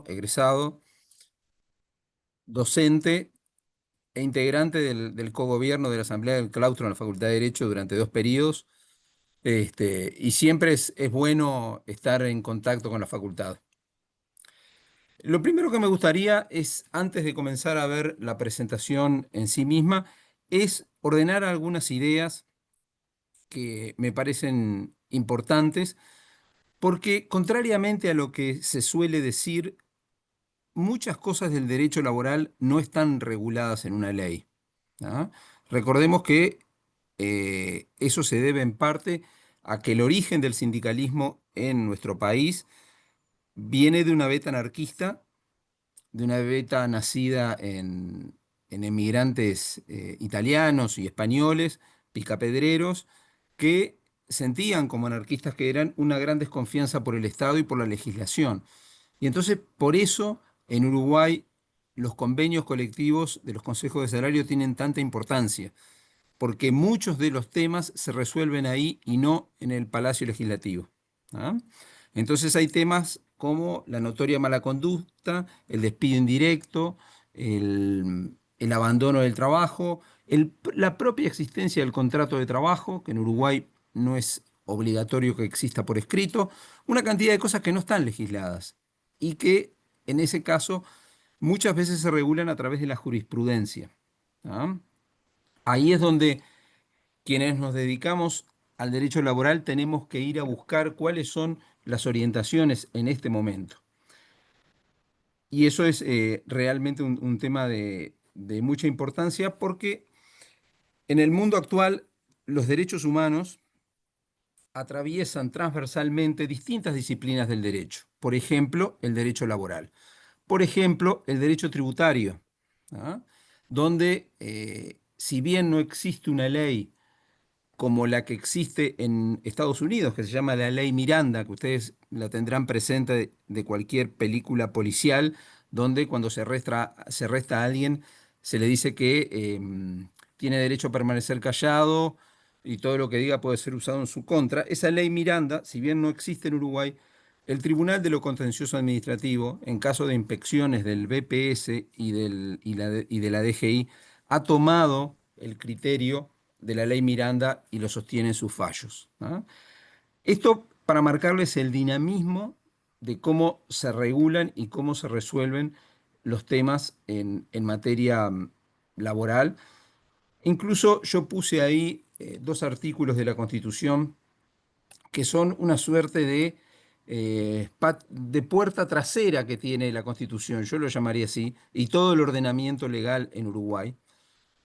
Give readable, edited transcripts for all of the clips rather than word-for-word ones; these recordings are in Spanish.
egresado, docente e integrante del cogobierno de la Asamblea del Claustro en la Facultad de Derecho durante 2 periodos, y siempre es bueno estar en contacto con la facultad. Lo primero que me gustaría es, antes de comenzar a ver la presentación en sí misma, es ordenar algunas ideas que me parecen importantes, porque contrariamente a lo que se suele decir, muchas cosas del derecho laboral no están reguladas en una ley. ¿Ah? Recordemos que eso se debe en parte a que el origen del sindicalismo en nuestro país viene de una beta anarquista, de una beta nacida en emigrantes italianos y españoles, picapedreros, que sentían como anarquistas que eran una gran desconfianza por el Estado y por la legislación. Y entonces, por eso, en Uruguay, los convenios colectivos de los consejos de salario tienen tanta importancia, porque muchos de los temas se resuelven ahí y no en el Palacio Legislativo. ¿Ah? Entonces hay temas como la notoria mala conducta, el despido indirecto, el abandono del trabajo, la propia existencia del contrato de trabajo, que en Uruguay no es obligatorio que exista por escrito, una cantidad de cosas que no están legisladas y que en ese caso muchas veces se regulan a través de la jurisprudencia. ¿Ah? Ahí es donde quienes nos dedicamos al derecho laboral tenemos que ir a buscar cuáles son las orientaciones en este momento. Y eso es realmente un tema de mucha importancia porque en el mundo actual los derechos humanos atraviesan transversalmente distintas disciplinas del derecho. Por ejemplo, el derecho laboral. Por ejemplo, el derecho tributario, ¿ah? Donde si bien no existe una ley como la que existe en Estados Unidos, que se llama la Ley Miranda, que ustedes la tendrán presente de cualquier película policial, donde cuando se arresta a alguien, se le dice que tiene derecho a permanecer callado y todo lo que diga puede ser usado en su contra. Esa Ley Miranda, si bien no existe en Uruguay, el Tribunal de lo Contencioso Administrativo, en caso de inspecciones del BPS y de la DGI, ha tomado el criterio de la ley Miranda y lo sostiene en sus fallos. ¿Ah? Esto para marcarles el dinamismo de cómo se regulan y cómo se resuelven los temas en materia laboral. Incluso yo puse ahí 2 artículos de la Constitución que son una suerte de puerta trasera que tiene la Constitución, yo lo llamaría así, y todo el ordenamiento legal en Uruguay,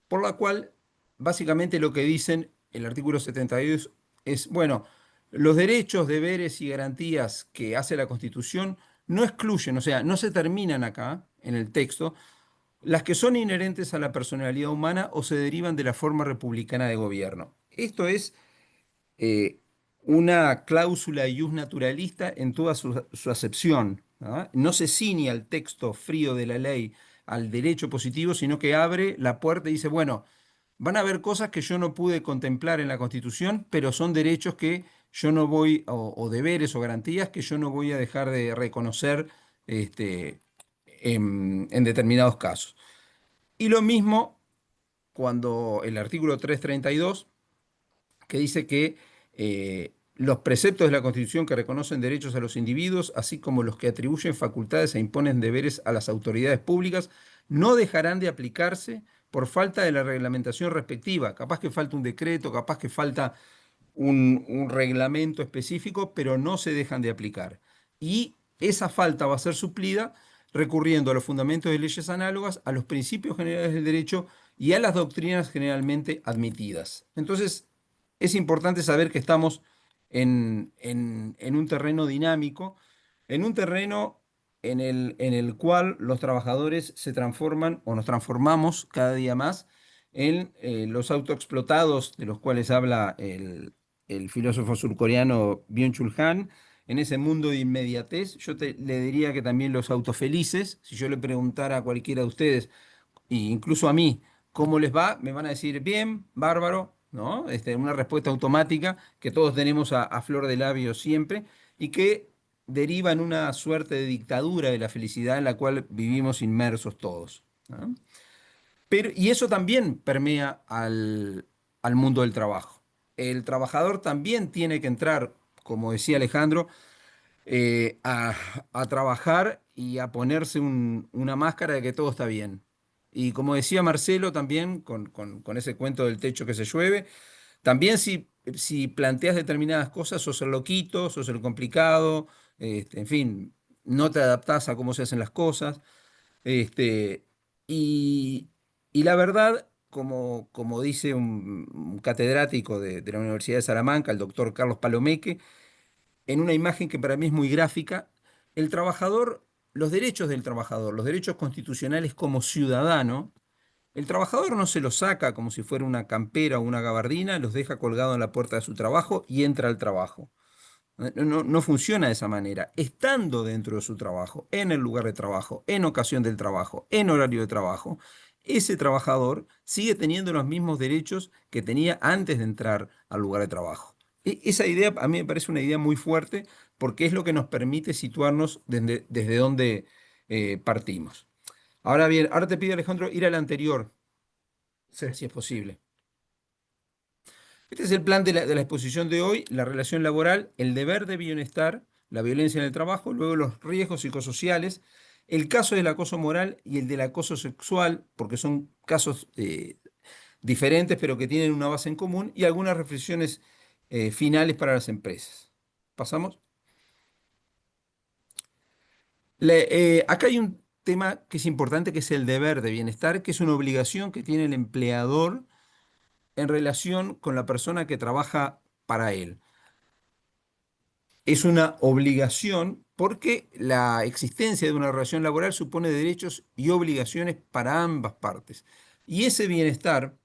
por la cual básicamente lo que dicen el artículo 72 es, bueno, los derechos, deberes y garantías que hace la Constitución no excluyen, o sea, no se terminan acá en el texto, las que son inherentes a la personalidad humana o se derivan de la forma republicana de gobierno. Esto es eh, una cláusula ius naturalista en toda su acepción. ¿Ah? No se ciñe al texto frío de la ley, al derecho positivo, sino que abre la puerta y dice, bueno, van a haber cosas que yo no pude contemplar en la Constitución, pero son derechos que yo no voy, o deberes o garantías que yo no voy a dejar de reconocer este, en determinados casos. Y lo mismo cuando el artículo 332 que dice que los preceptos de la Constitución que reconocen derechos a los individuos, así como los que atribuyen facultades e imponen deberes a las autoridades públicas, no dejarán de aplicarse por falta de la reglamentación respectiva. Capaz que falta un decreto, capaz que falta un reglamento específico, pero no se dejan de aplicar. Y esa falta va a ser suplida recurriendo a los fundamentos de leyes análogas, a los principios generales del derecho y a las doctrinas generalmente admitidas. Entonces, es importante saber que estamos en un terreno dinámico, en un terreno en el cual los trabajadores se transforman o nos transformamos cada día más en los autoexplotados de los cuales habla el filósofo surcoreano Byung-Chul Han. En ese mundo de inmediatez, le diría que también los autofelices, si yo le preguntara a cualquiera de ustedes, e incluso a mí, ¿cómo les va? Me van a decir, bien, bárbaro, ¿no? Una respuesta automática que todos tenemos a flor de labio siempre y que deriva en una suerte de dictadura de la felicidad en la cual vivimos inmersos todos. ¿No? Pero, y eso también permea al mundo del trabajo. El trabajador también tiene que entrar, como decía Alejandro, eh, a, a trabajar y a ponerse una máscara de que todo está bien. Y como decía Marcelo también, con ese cuento del techo que se llueve, también si planteas determinadas cosas, sos el loquito, sos el complicado, en fin, no te adaptás a cómo se hacen las cosas. Este, y, y la verdad, como dice un catedrático de la Universidad de Salamanca, el doctor Carlos Palomeque, en una imagen que para mí es muy gráfica, el trabajador, los derechos del trabajador, los derechos constitucionales como ciudadano, el trabajador no se los saca como si fuera una campera o una gabardina, los deja colgado en la puerta de su trabajo y entra al trabajo. No funciona de esa manera. Estando dentro de su trabajo, en el lugar de trabajo, en ocasión del trabajo, en horario de trabajo, ese trabajador sigue teniendo los mismos derechos que tenía antes de entrar al lugar de trabajo. Esa idea a mí me parece una idea muy fuerte porque es lo que nos permite situarnos desde donde partimos. Ahora bien, ahora te pido, Alejandro, ir al anterior, Sí. si es posible. Este es el plan de la exposición de hoy, la relación laboral, el deber de bienestar, la violencia en el trabajo, luego los riesgos psicosociales, el caso del acoso moral y el del acoso sexual, porque son casos diferentes pero que tienen una base en común, y algunas reflexiones finales para las empresas. ¿Pasamos? Acá hay un tema que es importante, que es el deber de bienestar, que es una obligación que tiene el empleador en relación con la persona que trabaja para él. Es una obligación porque la existencia de una relación laboral supone derechos y obligaciones para ambas partes. Y ese bienestar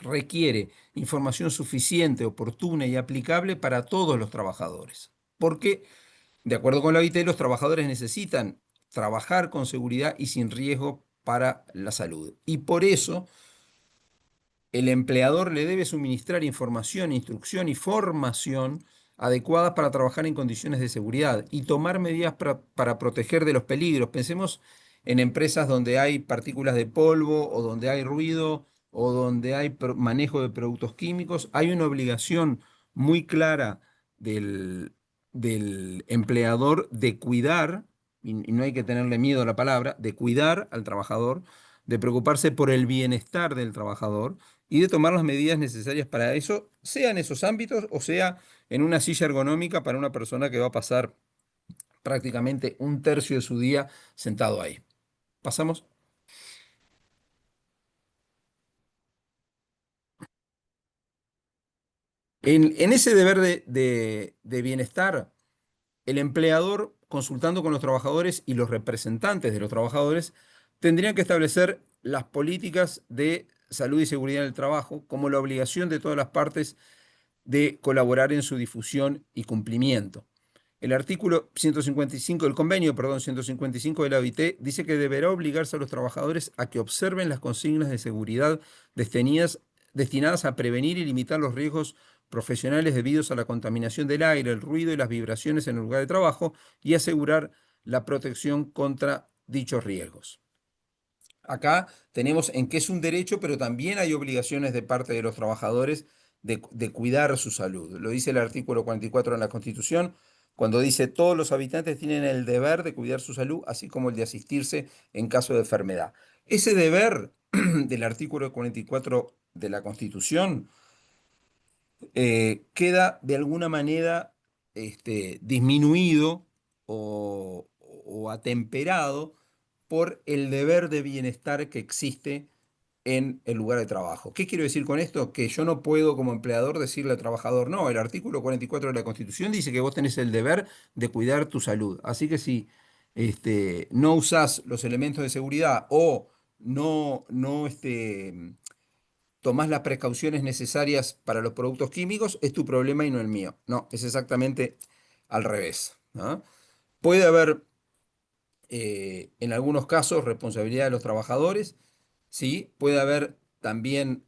requiere información suficiente, oportuna y aplicable para todos los trabajadores. Porque, de acuerdo con la OIT, los trabajadores necesitan trabajar con seguridad y sin riesgo para la salud. Y por eso el empleador le debe suministrar información, instrucción y formación adecuadas para trabajar en condiciones de seguridad y tomar medidas para proteger de los peligros. Pensemos en empresas donde hay partículas de polvo o donde hay ruido o donde hay manejo de productos químicos. Hay una obligación muy clara del, del empleador de cuidar, y no hay que tenerle miedo a la palabra, de cuidar al trabajador, de preocuparse por el bienestar del trabajador y de tomar las medidas necesarias para eso, sea en esos ámbitos o sea en una silla ergonómica para una persona que va a pasar prácticamente un tercio de su día sentado ahí. ¿Pasamos? En ese deber de bienestar, el empleador, consultando con los trabajadores y los representantes de los trabajadores, tendrían que establecer las políticas de salud y seguridad en el trabajo como la obligación de todas las partes de colaborar en su difusión y cumplimiento. El artículo 155 del convenio, perdón, 155 de la OIT dice que deberá obligarse a los trabajadores a que observen las consignas de seguridad destinadas a prevenir y limitar los riesgos profesionales debidos a la contaminación del aire, el ruido y las vibraciones en el lugar de trabajo y asegurar la protección contra dichos riesgos. Acá tenemos en que es un derecho, pero también hay obligaciones de parte de los trabajadores de cuidar su salud. Lo dice el artículo 44 de la Constitución, cuando dice todos los habitantes tienen el deber de cuidar su salud, así como el de asistirse en caso de enfermedad. Ese deber del artículo 44 de la Constitución queda de alguna manera disminuido o atemperado por el deber de bienestar que existe en el lugar de trabajo. ¿Qué quiero decir con esto? Que yo no puedo como empleador decirle al trabajador, no, el artículo 44 de la Constitución dice que vos tenés el deber de cuidar tu salud. Así que si no usás los elementos de seguridad o no tomás las precauciones necesarias para los productos químicos, es tu problema y no el mío. No, es exactamente al revés. ¿No? Puede haber, en algunos casos, responsabilidad de los trabajadores, sí, puede haber también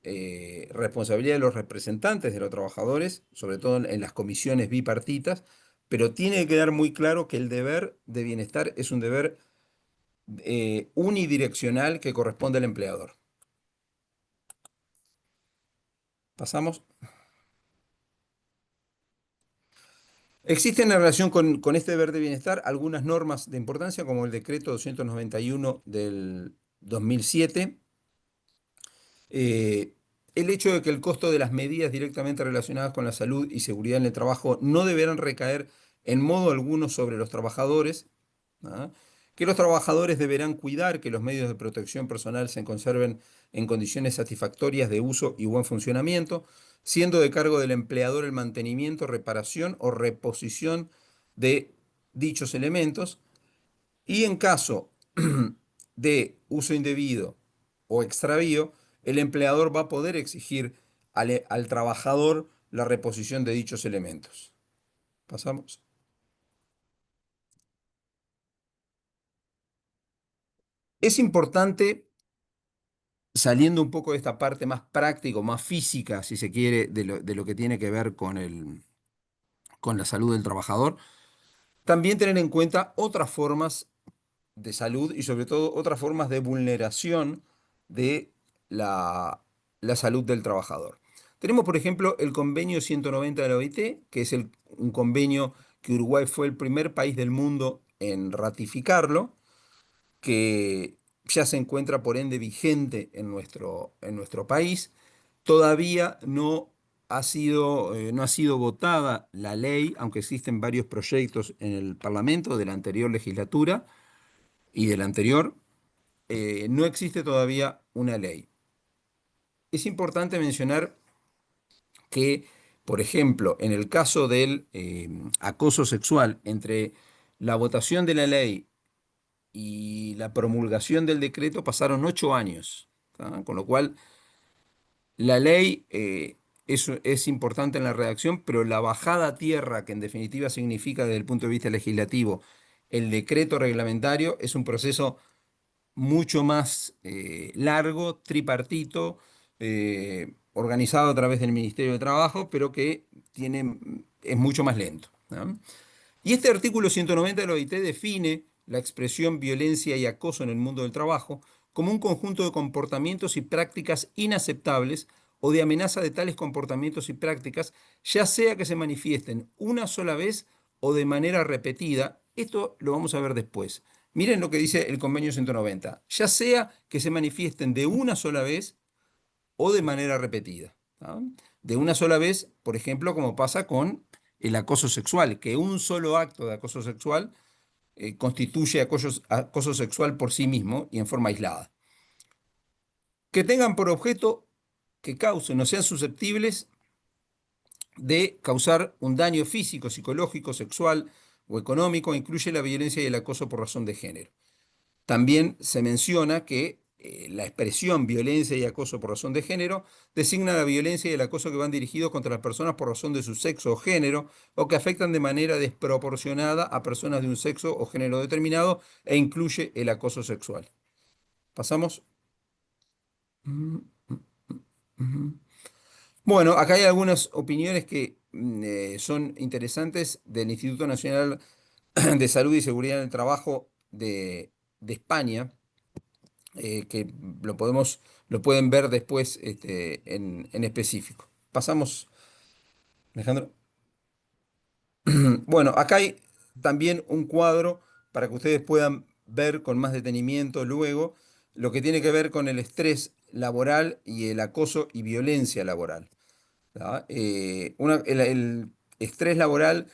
responsabilidad de los representantes de los trabajadores, sobre todo en las comisiones bipartitas, pero tiene que quedar muy claro que el deber de bienestar es un deber unidireccional que corresponde al empleador. Pasamos. Existen en relación con este deber de bienestar algunas normas de importancia, como el decreto 291 del 2007. Eh, el hecho de que el costo de las medidas directamente relacionadas con la salud y seguridad en el trabajo no deberán recaer en modo alguno sobre los trabajadores, ¿ah? Que los trabajadores deberán cuidar que los medios de protección personal se conserven en condiciones satisfactorias de uso y buen funcionamiento, siendo de cargo del empleador el mantenimiento, reparación o reposición de dichos elementos, y en caso de uso indebido o extravío, el empleador va a poder exigir al trabajador la reposición de dichos elementos. Pasamos. Es importante, saliendo un poco de esta parte más práctica, más física, si se quiere, de lo que tiene que ver con la salud del trabajador, también tener en cuenta otras formas de salud y sobre todo otras formas de vulneración de la, la salud del trabajador. Tenemos, por ejemplo, el convenio 190 de la OIT, que es un convenio que Uruguay fue el primer país del mundo en ratificarlo, que ya se encuentra por ende vigente en nuestro país. Todavía no ha sido votada la ley, aunque existen varios proyectos en el Parlamento de la anterior legislatura y de la anterior. No existe todavía una ley. Es importante mencionar que, por ejemplo, en el caso del acoso sexual, entre la votación de la ley y la promulgación del decreto pasaron 8 años, ¿tá? Con lo cual, la ley es importante en la redacción, pero la bajada a tierra, que en definitiva significa desde el punto de vista legislativo el decreto reglamentario, es un proceso mucho más largo, tripartito, organizado a través del Ministerio de Trabajo, pero que es mucho más lento, ¿no? Y este artículo 190 de la OIT define la expresión violencia y acoso en el mundo del trabajo como un conjunto de comportamientos y prácticas inaceptables o de amenaza de tales comportamientos y prácticas, ya sea que se manifiesten una sola vez o de manera repetida. Esto lo vamos a ver después. Miren lo que dice el convenio 190. Ya sea que se manifiesten de una sola vez o de manera repetida, ¿tá? De una sola vez, por ejemplo, como pasa con el acoso sexual, que un solo acto de acoso sexual constituye acoso sexual por sí mismo y en forma aislada. Que tengan por objeto que causen o sean susceptibles de causar un daño físico, psicológico, sexual o económico, incluye la violencia y el acoso por razón de género. También se menciona que la expresión violencia y acoso por razón de género designa la violencia y el acoso que van dirigidos contra las personas por razón de su sexo o género o que afectan de manera desproporcionada a personas de un sexo o género determinado e incluye el acoso sexual. ¿Pasamos? Ujú, ujú. Bueno, acá hay algunas opiniones que son interesantes del Instituto Nacional de Salud y Seguridad en el Trabajo de España, que lo pueden ver después en específico. Pasamos, Alejandro. Bueno, acá hay también un cuadro para que ustedes puedan ver con más detenimiento luego lo que tiene que ver con el estrés laboral y el acoso y violencia laboral, ¿tá? El estrés laboral,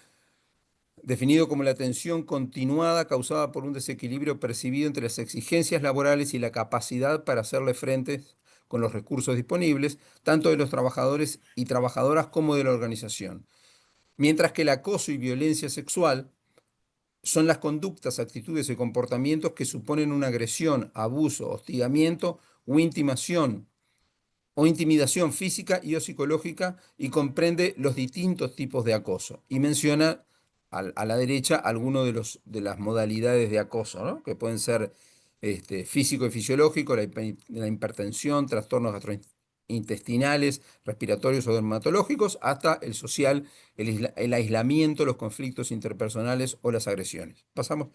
definido como la tensión continuada causada por un desequilibrio percibido entre las exigencias laborales y la capacidad para hacerle frente con los recursos disponibles, tanto de los trabajadores y trabajadoras como de la organización. Mientras que el acoso y violencia sexual son las conductas, actitudes y comportamientos que suponen una agresión, abuso, hostigamiento o intimidación física y o psicológica, y comprende los distintos tipos de acoso. Y menciona a la derecha algunos de las modalidades de acoso, ¿no? Que pueden ser físico y fisiológico, la hipertensión, trastornos gastrointestinales. intestinales, respiratorios o dermatológicos, hasta el social, el aislamiento, los conflictos interpersonales o las agresiones. Pasamos.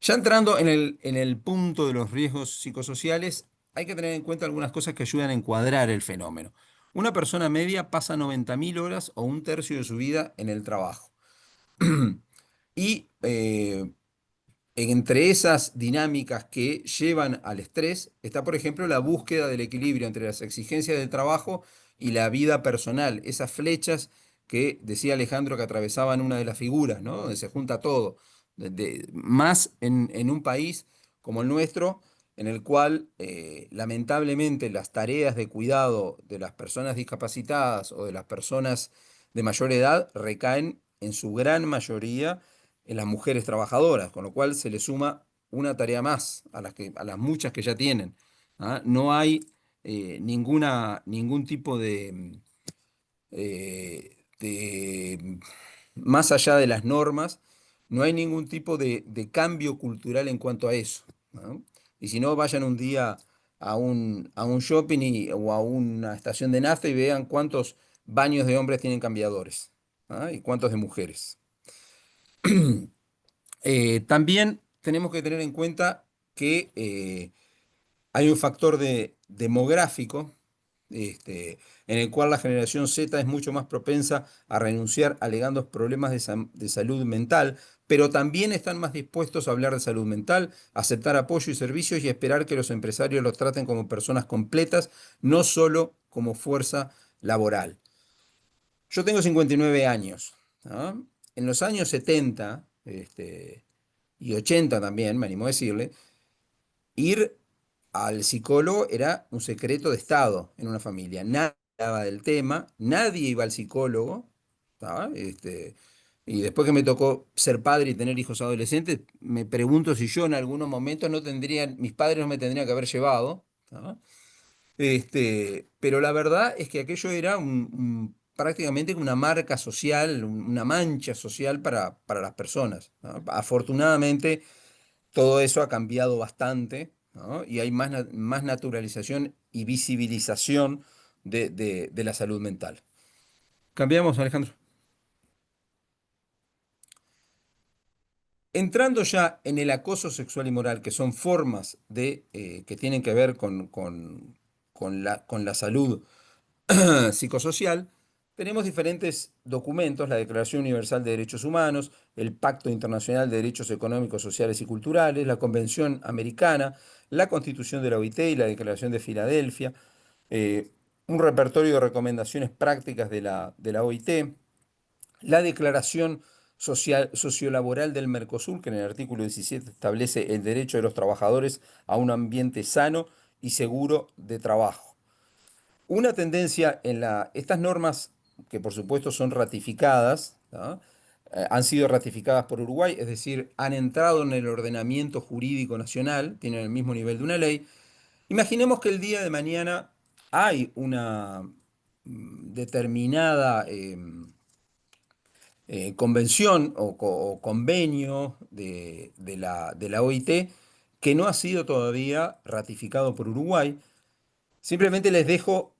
Ya entrando en el punto de los riesgos psicosociales, hay que tener en cuenta algunas cosas que ayudan a encuadrar el fenómeno. Una persona media pasa 90.000 horas o un tercio de su vida en el trabajo. Y entre esas dinámicas que llevan al estrés está, por ejemplo, la búsqueda del equilibrio entre las exigencias del trabajo y la vida personal, esas flechas que decía Alejandro que atravesaban una de las figuras, ¿no? Donde se junta todo. Más en un país como el nuestro, en el cual lamentablemente las tareas de cuidado de las personas discapacitadas o de las personas de mayor edad recaen en su gran mayoría en las mujeres trabajadoras, con lo cual se le suma una tarea más a las muchas que ya tienen. ¿Ah? No hay ningún tipo más allá de las normas, no hay ningún tipo de cambio cultural en cuanto a eso. ¿No? Y si no, vayan un día a un shopping o a una estación de nafta y vean cuántos baños de hombres tienen cambiadores, ¿ah? Y cuántos de mujeres. También tenemos que tener en cuenta que hay un factor demográfico, en el cual la generación Z es mucho más propensa a renunciar alegando problemas de salud mental, pero también están más dispuestos a hablar de salud mental, aceptar apoyo y servicios y esperar que los empresarios los traten como personas completas, no solo como fuerza laboral. Yo tengo 59 años. ¿Ah? En los años 70, y 80 también, me animo a decirle, ir al psicólogo era un secreto de Estado en una familia. Nadie hablaba del tema, nadie iba al psicólogo. ¿Tá? Y después que me tocó ser padre y tener hijos adolescentes, me pregunto si yo en algunos momentos no tendrían, mis padres no me tendrían que haber llevado. ¿Tá? Pero la verdad es que aquello era prácticamente una marca social, una mancha social para las personas. ¿No? Afortunadamente, todo eso ha cambiado bastante, ¿no? Y hay más naturalización y visibilización de la salud mental. Cambiamos, Alejandro. Entrando ya en el acoso sexual y moral, que son formas que tienen que ver con la salud psicosocial, tenemos diferentes documentos, la Declaración Universal de Derechos Humanos, el Pacto Internacional de Derechos Económicos, Sociales y Culturales, la Convención Americana, la Constitución de la OIT y la Declaración de Filadelfia, eh, un repertorio de recomendaciones prácticas de la OIT, la Declaración Sociolaboral del Mercosur, que en el artículo 17 establece el derecho de los trabajadores a un ambiente sano y seguro de trabajo. Una tendencia estas normas, que por supuesto son ratificadas, ¿tá? Han sido ratificadas por Uruguay, es decir, han entrado en el ordenamiento jurídico nacional, tienen el mismo nivel de una ley. Imaginemos que el día de mañana hay una determinada convención o convenio de la OIT que no ha sido todavía ratificado por Uruguay. Simplemente les dejo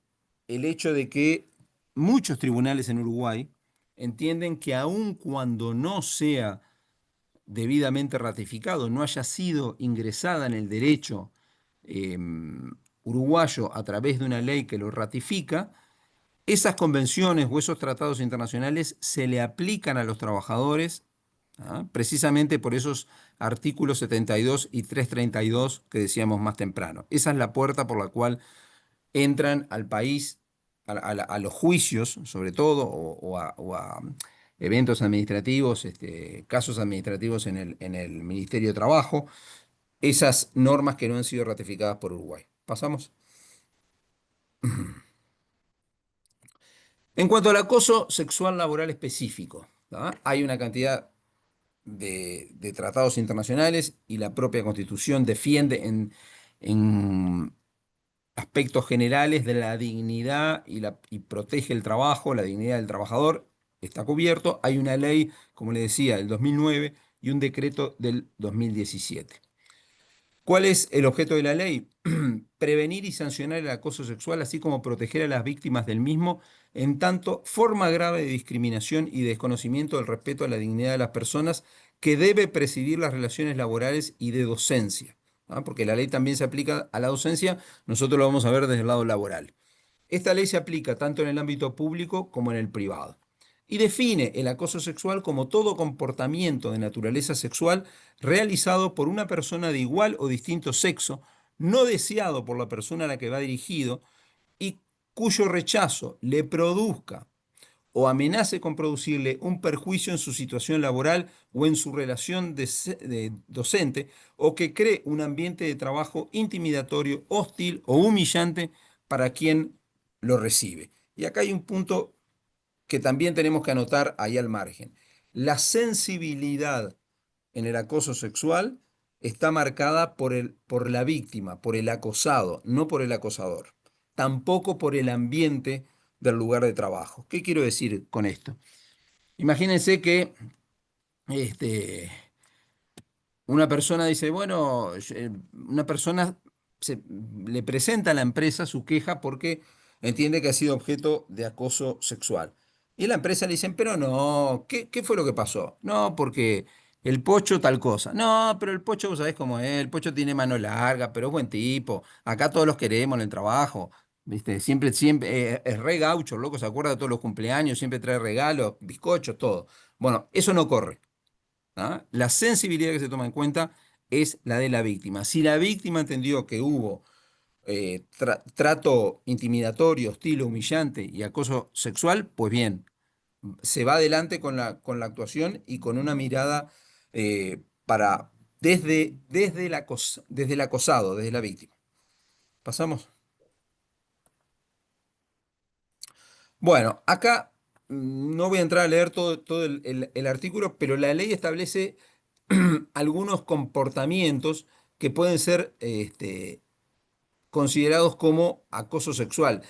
el hecho de que muchos tribunales en Uruguay entienden que aun cuando no sea debidamente ratificado, no haya sido ingresada en el derecho eh, uruguayo a través de una ley que lo ratifica, esas convenciones o esos tratados internacionales se le aplican a los trabajadores, ¿ah? Precisamente por esos artículos 72 y 332 que decíamos más temprano. Esa es la puerta por la cual entran al país, a los juicios, sobre todo, o a eventos administrativos, casos administrativos en el Ministerio de Trabajo, esas normas que no han sido ratificadas por Uruguay. ¿Pasamos? En cuanto al acoso sexual laboral específico, ¿tá? Hay una cantidad de tratados internacionales y la propia Constitución defiende en aspectos generales de la dignidad y protege el trabajo, la dignidad del trabajador, está cubierto. Hay una ley, como le decía, del 2009 y un decreto del 2017. ¿Cuál es el objeto de la ley? Prevenir y sancionar el acoso sexual, así como proteger a las víctimas del mismo, en tanto forma grave de discriminación y desconocimiento del respeto a la dignidad de las personas que debe presidir las relaciones laborales y de docencia. ¿Ah? Porque la ley también se aplica a la docencia, nosotros lo vamos a ver desde el lado laboral. Esta ley se aplica tanto en el ámbito público como en el privado y define el acoso sexual como todo comportamiento de naturaleza sexual realizado por una persona de igual o distinto sexo, no deseado por la persona a la que va dirigido y cuyo rechazo le produzca o amenace con producirle un perjuicio en su situación laboral o en su relación docente, o que cree un ambiente de trabajo intimidatorio, hostil o humillante para quien lo recibe. Y acá hay un punto que también tenemos que anotar ahí al margen. La sensibilidad en el acoso sexual está marcada por la víctima, por el acosado, no por el acosador. Tampoco por el ambiente del lugar de trabajo. ¿Qué quiero decir con esto? Imagínense que este, una persona dice, bueno, una persona le presenta a la empresa su queja porque entiende que ha sido objeto de acoso sexual. Y la empresa le dicen, pero no, ¿qué fue lo que pasó? No, porque el Pocho tal cosa. No, pero el Pocho, vos sabés cómo es, el Pocho tiene mano larga, pero es buen tipo. Acá todos los queremos en el trabajo. ¿Viste? Siempre, es re gaucho, loco, se acuerda de todos los cumpleaños, siempre trae regalos, bizcochos, todo. Bueno, eso no corre. ¿Ah? La sensibilidad que se toma en cuenta es la de la víctima. Si la víctima entendió que hubo trato intimidatorio, hostil, humillante y acoso sexual, pues bien, se va adelante con la actuación y con una mirada para desde el acosado, desde la víctima. ¿Pasamos? Bueno, acá no voy a entrar a leer todo el artículo, pero la ley establece algunos comportamientos que pueden ser considerados como acoso sexual.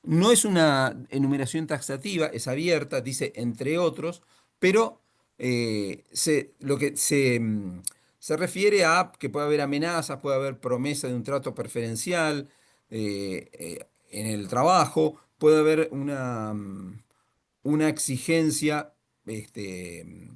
No es una enumeración taxativa, es abierta, dice entre otros, pero lo que se refiere a que puede haber amenazas, puede haber promesa de un trato preferencial en el trabajo, puede haber una exigencia de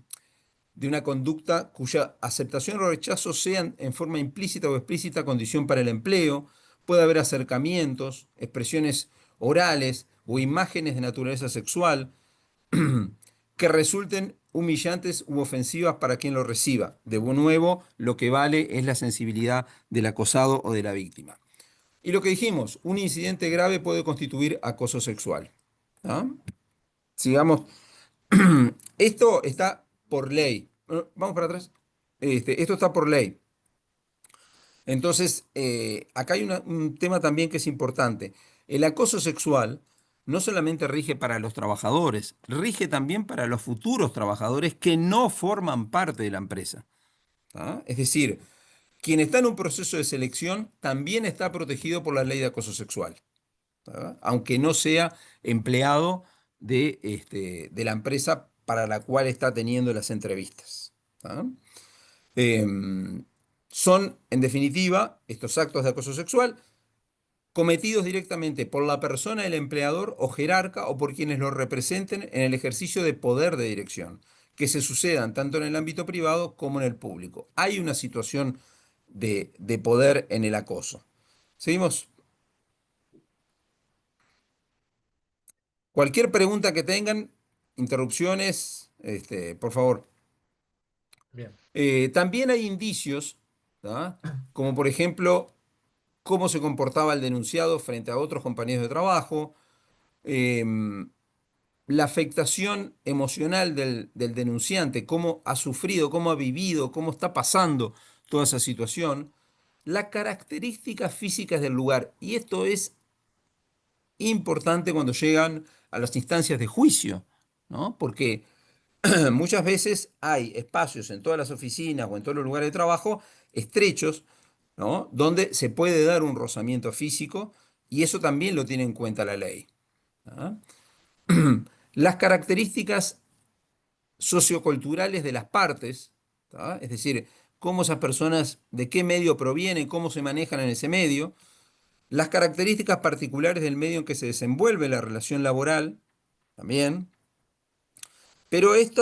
una conducta cuya aceptación o rechazo sean en forma implícita o explícita condición para el empleo, puede haber acercamientos, expresiones orales o imágenes de naturaleza sexual que resulten humillantes u ofensivas para quien lo reciba. De nuevo, lo que vale es la sensibilidad del acosado o de la víctima. Y lo que dijimos, un incidente grave puede constituir acoso sexual. ¿Ah? Sigamos. Esto está por ley. Vamos para atrás. Esto está por ley. Entonces, acá hay un tema también que es importante. El acoso sexual no solamente rige para los trabajadores, rige también para los futuros trabajadores que no forman parte de la empresa. ¿Ah? Es decir, quien está en un proceso de selección también está protegido por la ley de acoso sexual, ¿ah? Aunque no sea empleado de la empresa para la cual está teniendo las entrevistas. ¿Ah? Em, Son, en definitiva, estos actos de acoso sexual cometidos directamente por la persona del empleador o jerarca o por quienes lo representen en el ejercicio de poder de dirección, que se sucedan tanto en el ámbito privado como en el público. Hay una situación de poder en el acoso. Seguimos. Cualquier pregunta que tengan, interrupciones, por favor. Bien. También hay indicios, ¿tá? Como por ejemplo, cómo se comportaba el denunciado frente a otros compañeros de trabajo, em, la afectación emocional del denunciante, cómo ha sufrido, cómo ha vivido, cómo está pasando toda esa situación, las características físicas del lugar. Y esto es importante cuando llegan a las instancias de juicio, ¿no? Porque muchas veces hay espacios en todas las oficinas o en todos los lugares de trabajo estrechos, ¿no? Donde se puede dar un rozamiento físico y eso también lo tiene en cuenta la ley. ¿Ah? Las características socioculturales de las partes, ¿tá? Es decir, cómo esas personas, de qué medio provienen, cómo se manejan en ese medio, las características particulares del medio en que se desenvuelve la relación laboral, también, pero esta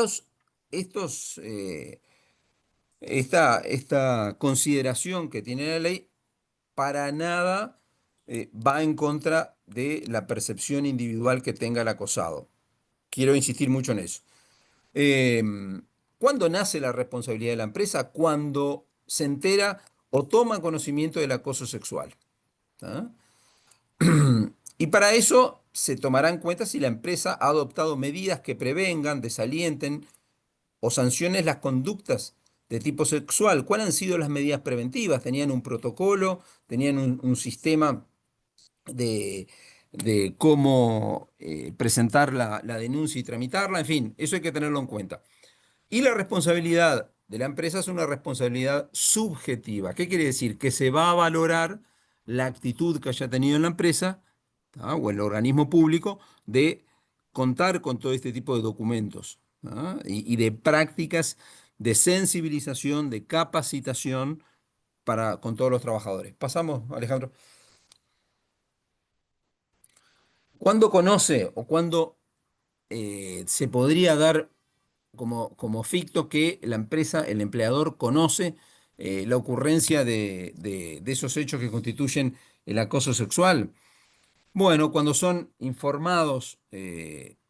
consideración que tiene la ley para nada va en contra de la percepción individual que tenga el acosado. Quiero insistir mucho en eso. Eh, ¿Cuándo nace la responsabilidad de la empresa? Cuando se entera o toma conocimiento del acoso sexual. ¿Tá? Y para eso se tomará en cuenta si la empresa ha adoptado medidas que prevengan, desalienten o sancionen las conductas de tipo sexual. ¿Cuáles han sido las medidas preventivas? ¿Tenían un protocolo? ¿Tenían un sistema de, de cómo presentar la denuncia y tramitarla? En fin, eso hay que tenerlo en cuenta. Y la responsabilidad de la empresa es una responsabilidad subjetiva. ¿Qué quiere decir? Que se va a valorar la actitud que haya tenido en la empresa, ¿tá? O el organismo público de contar con todo este tipo de documentos, ¿tá? Y de prácticas de sensibilización, de capacitación con todos los trabajadores. Pasamos, Alejandro. ¿Cuándo conoce o cuándo se podría dar como ficto que la empresa, el empleador, conoce la ocurrencia de esos hechos que constituyen el acoso sexual? Bueno, cuando son informados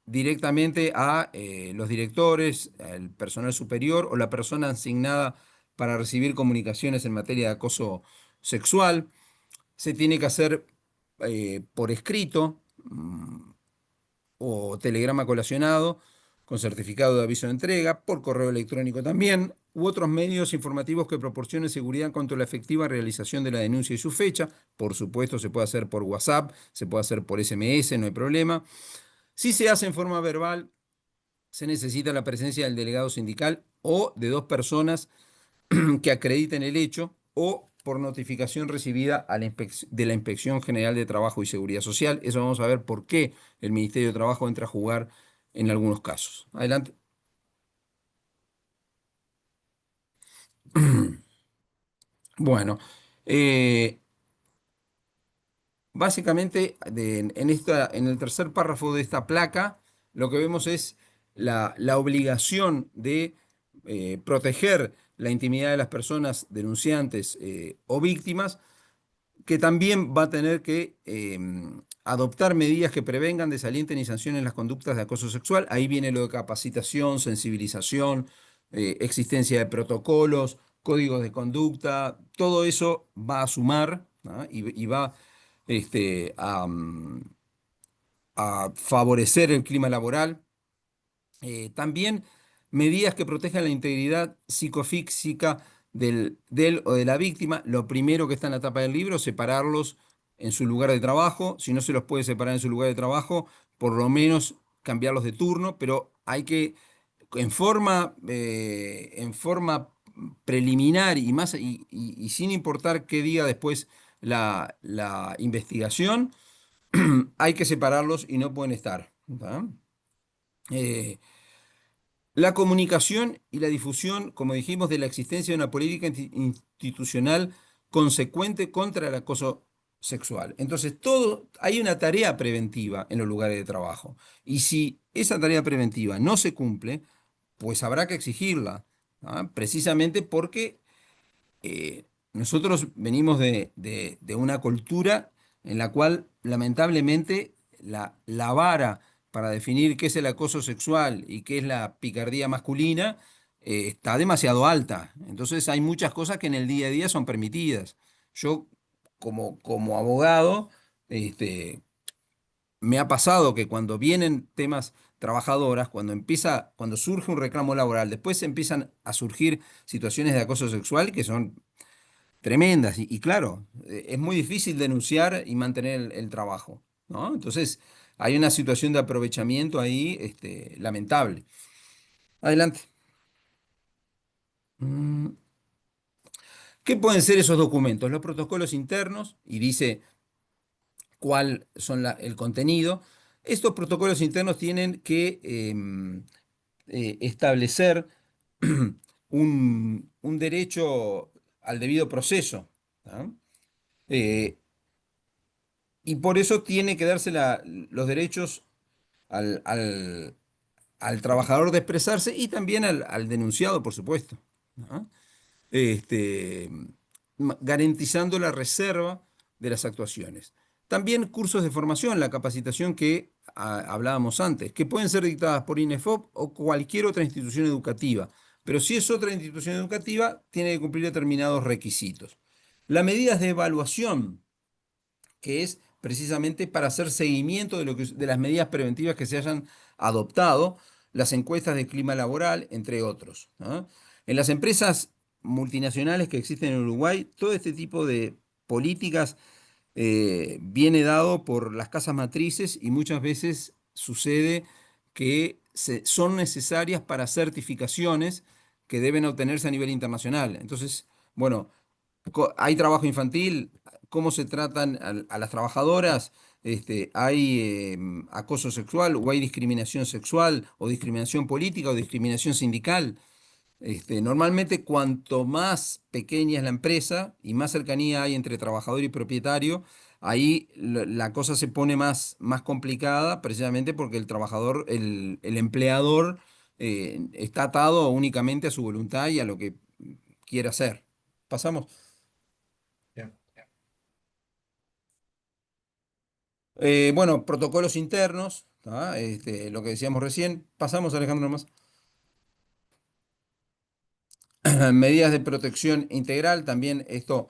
directamente a los directores, al personal superior o la persona asignada para recibir comunicaciones en materia de acoso sexual, se tiene que hacer por escrito, o telegrama colacionado con certificado de aviso de entrega, por correo electrónico también, u otros medios informativos que proporcionen seguridad cuanto a la efectiva realización de la denuncia y su fecha. Por supuesto, se puede hacer por WhatsApp, se puede hacer por SMS, no hay problema. Si se hace en forma verbal, se necesita la presencia del delegado sindical o de dos personas que acrediten el hecho o por notificación recibida de la Inspección General de Trabajo y Seguridad Social. Eso vamos a ver por qué el Ministerio de Trabajo entra a jugar en algunos casos. Adelante. Bueno, eh, básicamente en el tercer párrafo de esta placa, lo que vemos es la obligación de proteger la intimidad de las personas denunciantes o víctimas, que también va a tener que adoptar medidas que prevengan, desalienten y sancionen las conductas de acoso sexual. Ahí viene lo de capacitación, sensibilización, existencia de protocolos, códigos de conducta, todo eso va a sumar, ¿no? Y va a favorecer el clima laboral. También medidas que protejan la integridad psicofísica del o de la víctima. Lo primero que está en la tapa del libro, separarlos en su lugar de trabajo. Si no se los puede separar en su lugar de trabajo, por lo menos cambiarlos de turno, pero hay que, en forma preliminar y, más, y sin importar qué diga después la investigación, hay que separarlos y no pueden estar. ¿Tá? Eh, la comunicación y la difusión, como dijimos, de la existencia de una política institucional consecuente contra el acoso sexual. Entonces, hay una tarea preventiva en los lugares de trabajo. Y si esa tarea preventiva no se cumple, pues habrá que exigirla, ¿ah? Precisamente porque nosotros venimos de una cultura en la cual lamentablemente la vara para definir qué es el acoso sexual y qué es la picardía masculina está demasiado alta. Entonces hay muchas cosas que en el día a día son permitidas. Yo como abogado, este, me ha pasado que cuando vienen temas trabajadoras, cuando surge un reclamo laboral, después empiezan a surgir situaciones de acoso sexual que son tremendas. Y claro, es muy difícil denunciar y mantener el trabajo, ¿no? Entonces, hay una situación de aprovechamiento ahí, lamentable. Adelante. Mm, ¿Qué pueden ser esos documentos? Los protocolos internos, y dice cuál son el contenido. Estos protocolos internos tienen que establecer un derecho al debido proceso. ¿Ah? Eh, y por eso tiene que darse los derechos al al trabajador de expresarse y también al denunciado, por supuesto. ¿No? Este, garantizando la reserva de las actuaciones. También cursos de formación, la capacitación que hablábamos antes, que pueden ser dictadas por INEFOP o cualquier otra institución educativa, pero si es otra institución educativa, tiene que cumplir determinados requisitos. Las medidas de evaluación, que es precisamente para hacer seguimiento de las medidas preventivas que se hayan adoptado, las encuestas de clima laboral, entre otros. ¿No? En las empresas multinacionales que existen en Uruguay, todo este tipo de políticas viene dado por las casas matrices y muchas veces sucede que son necesarias para certificaciones que deben obtenerse a nivel internacional. Entonces, bueno, hay trabajo infantil, cómo se tratan a las trabajadoras, hay acoso sexual o hay discriminación sexual o discriminación política o discriminación sindical. Normalmente cuanto más pequeña es la empresa y más cercanía hay entre trabajador y propietario, ahí la cosa se pone más complicada precisamente porque el trabajador, el empleador, está atado únicamente a su voluntad y a lo que quiere hacer. Pasamos. Bien. Bueno, protocolos internos, ¿tá? Lo que decíamos recién. Pasamos, Alejandro, nomás. Medidas de protección integral, también esto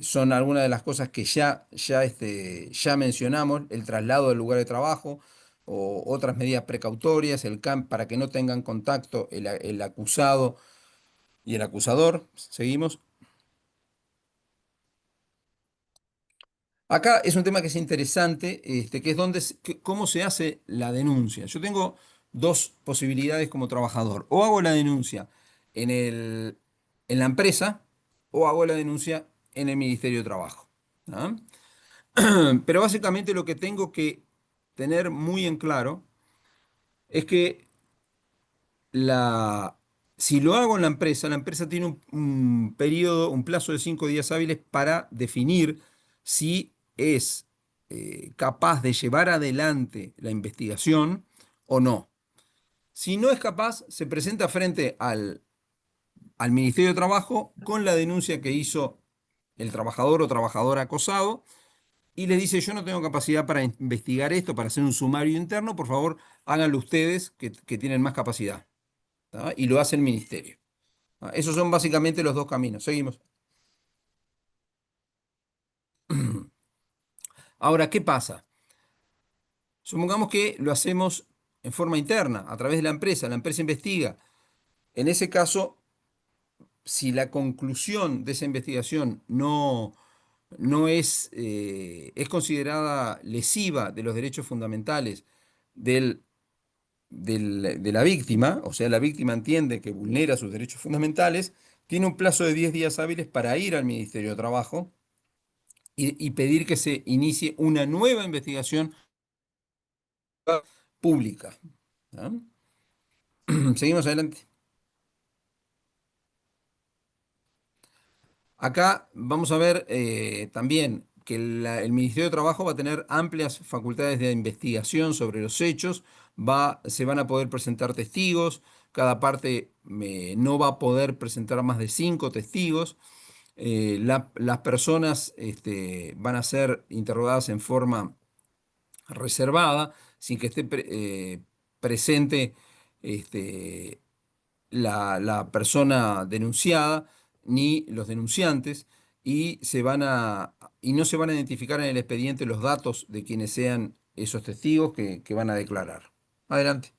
son algunas de las cosas que ya mencionamos, el traslado del lugar de trabajo o otras medidas precautorias, el CAMP para que no tengan contacto el acusado y el acusador. Seguimos. Acá es un tema que es interesante, que es cómo se hace la denuncia. Yo tengo dos posibilidades como trabajador. O hago la denuncia en en la empresa o hago la denuncia en el Ministerio de Trabajo. ¿Ah? Pero básicamente lo que tengo que tener muy en claro es que la, si lo hago en la empresa tiene un periodo, un plazo de 5 días hábiles para definir si es capaz de llevar adelante la investigación o no. Si no es capaz, se presenta frente al Ministerio de Trabajo con la denuncia que hizo el trabajador o trabajadora acosado y les dice, yo no tengo capacidad para investigar esto, para hacer un sumario interno, por favor, háganlo ustedes que tienen más capacidad. ¿Tá? Y lo hace el ministerio. ¿Ah? Esos son básicamente los dos caminos. Seguimos. Ahora, ¿qué pasa? Supongamos que lo hacemos en forma interna, a través de la empresa investiga. En ese caso, si la conclusión de esa investigación no es considerada lesiva de los derechos fundamentales del, de la víctima, o sea, la víctima entiende que vulnera sus derechos fundamentales, tiene un plazo de 10 días hábiles para ir al Ministerio de Trabajo y pedir que se inicie una nueva investigación pública. ¿Ah? Seguimos adelante. Acá vamos a ver también que el Ministerio de Trabajo va a tener amplias facultades de investigación sobre los hechos, se van a poder presentar testigos, cada parte no va a poder presentar más de 5 testigos, las personas van a ser interrogadas en forma reservada, sin que esté presente este, la persona denunciada ni los denunciantes y no se van a identificar en el expediente los datos de quienes sean esos testigos que van a declarar. Adelante.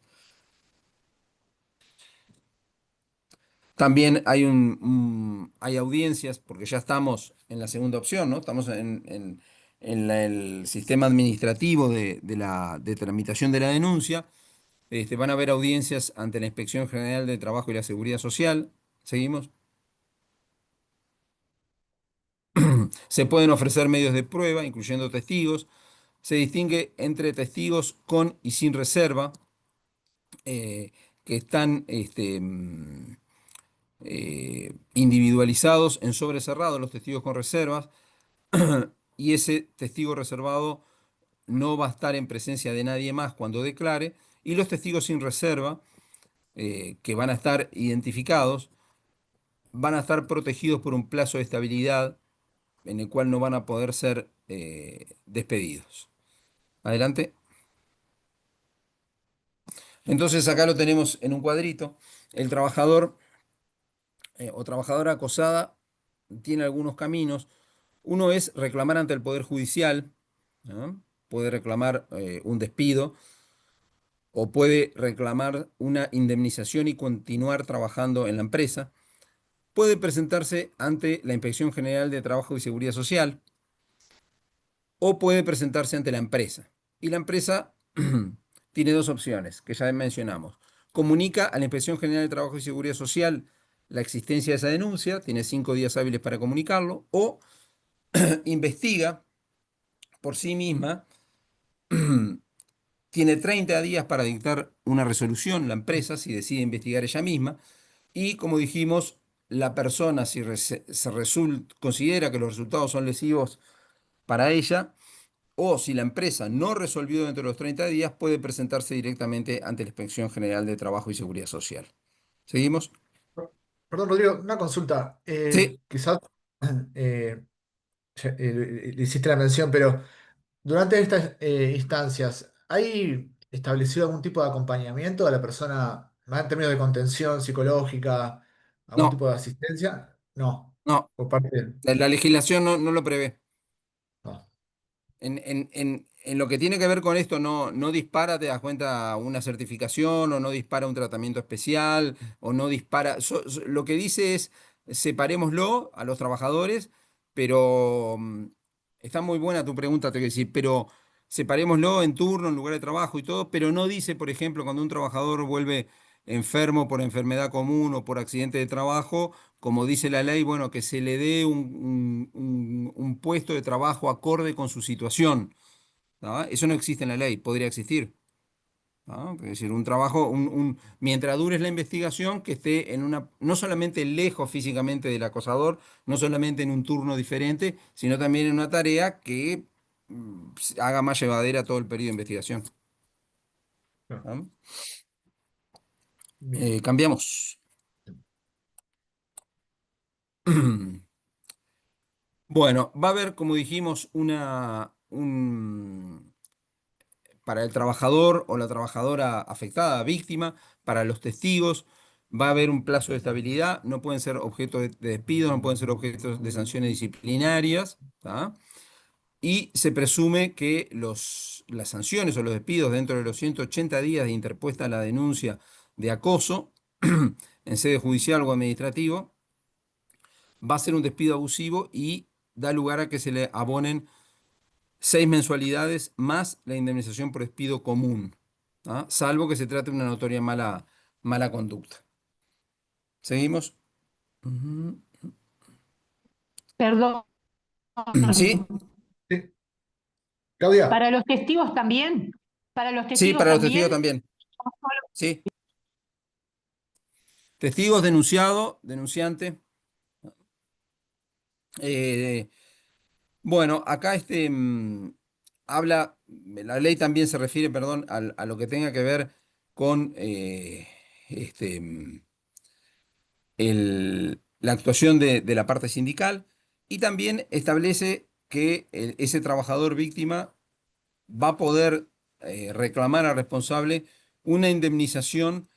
También hay audiencias, porque ya estamos en la segunda opción, ¿no? Estamos en el sistema administrativo de tramitación de la denuncia. Van a haber audiencias ante la Inspección General de Trabajo y la Seguridad Social. Seguimos. Se pueden ofrecer medios de prueba, incluyendo testigos. Se distingue entre testigos con y sin reserva, eh, que están individualizados en sobre cerrado, los testigos con reservas, y ese testigo reservado no va a estar en presencia de nadie más cuando declare, y los testigos sin reserva, que van a estar identificados, van a estar protegidos por un plazo de estabilidad en el cual no van a poder ser despedidos. Adelante. Entonces acá lo tenemos en un cuadrito. El trabajador o trabajadora acosada tiene algunos caminos. Uno es reclamar ante el Poder Judicial, ¿no? Puede reclamar un despido o puede reclamar una indemnización y continuar trabajando en la empresa. Puede presentarse ante la Inspección General de Trabajo y Seguridad Social o puede presentarse ante la empresa. Y la empresa tiene dos opciones que ya mencionamos. Comunica a la Inspección General de Trabajo y Seguridad Social la existencia de esa denuncia, tiene 5 días hábiles para comunicarlo, o investiga por sí misma, tiene 30 días para dictar una resolución, la empresa, si decide investigar ella misma, y como dijimos, la persona, si considera que los resultados son lesivos para ella, o si la empresa no resolvió dentro de los 30 días, puede presentarse directamente ante la Inspección General de Trabajo y Seguridad Social. ¿Seguimos? Perdón, Rodrigo, una consulta. Sí. Quizás eh, le hiciste la mención, pero durante estas instancias, ¿hay establecido algún tipo de acompañamiento a la persona, más en términos de contención psicológica, algún No, tipo de asistencia? No, no. por parte de... La legislación no lo prevé. No. En lo que tiene que ver con esto, no dispara, te das cuenta, una certificación o no dispara un tratamiento especial o no dispara. Lo que dice es separémoslo a los trabajadores, pero está muy buena tu pregunta, te voy a decir, pero separémoslo en turno, en lugar de trabajo y todo, pero no dice, por ejemplo, cuando un trabajador vuelve enfermo por enfermedad común o por accidente de trabajo, como dice la ley, bueno, que se le dé un puesto de trabajo acorde con su situación. ¿Tá? Eso no existe en la ley, podría existir. ¿Tá? Es decir, un trabajo, mientras dure la investigación, que esté en una, no solamente lejos físicamente del acosador, no solamente en un turno diferente, sino también en una tarea que haga más llevadera todo el periodo de investigación. No. ¿Tá? Bien. Cambiamos. Bueno, va a haber, como dijimos, para el trabajador o la trabajadora afectada, víctima, para los testigos, va a haber un plazo de estabilidad, no pueden ser objeto de despido, no pueden ser objetos de sanciones disciplinarias, ¿tá? Y se presume que las sanciones o los despidos dentro de los 180 días de interpuesta la denuncia de acoso en sede judicial o administrativo, va a ser un despido abusivo y da lugar a que se le abonen 6 mensualidades más la indemnización por despido común, ¿ah? Salvo que se trate de una notoria mala conducta. ¿Seguimos? Ujú. Perdón, ¿Sí? Sí. Claudia, para los testigos también, para los Sí, testigos para los testigos también. también. Sí. Testigos, denunciado, denunciante. Eh, bueno, acá habla, la ley también se refiere, perdón, a lo que tenga que ver con este, la actuación de la parte sindical y también establece que ese trabajador víctima va a poder reclamar al responsable una indemnización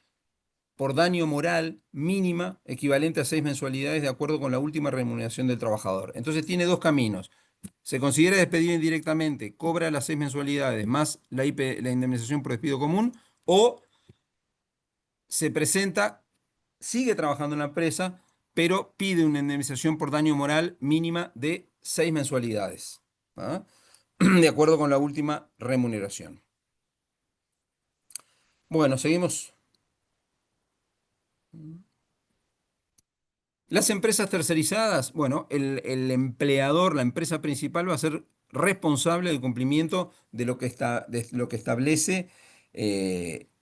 por daño moral mínima equivalente a 6 mensualidades de acuerdo con la última remuneración del trabajador. Entonces tiene dos caminos. Se considera despedido indirectamente, cobra las 6 mensualidades más la indemnización por despido común, o se presenta, sigue trabajando en la empresa, pero pide una indemnización por daño moral mínima de 6 mensualidades, ¿ah? De acuerdo con la última remuneración. Bueno, seguimos. Las empresas tercerizadas, bueno, el empleador, la empresa principal va a ser responsable del cumplimiento de lo que establece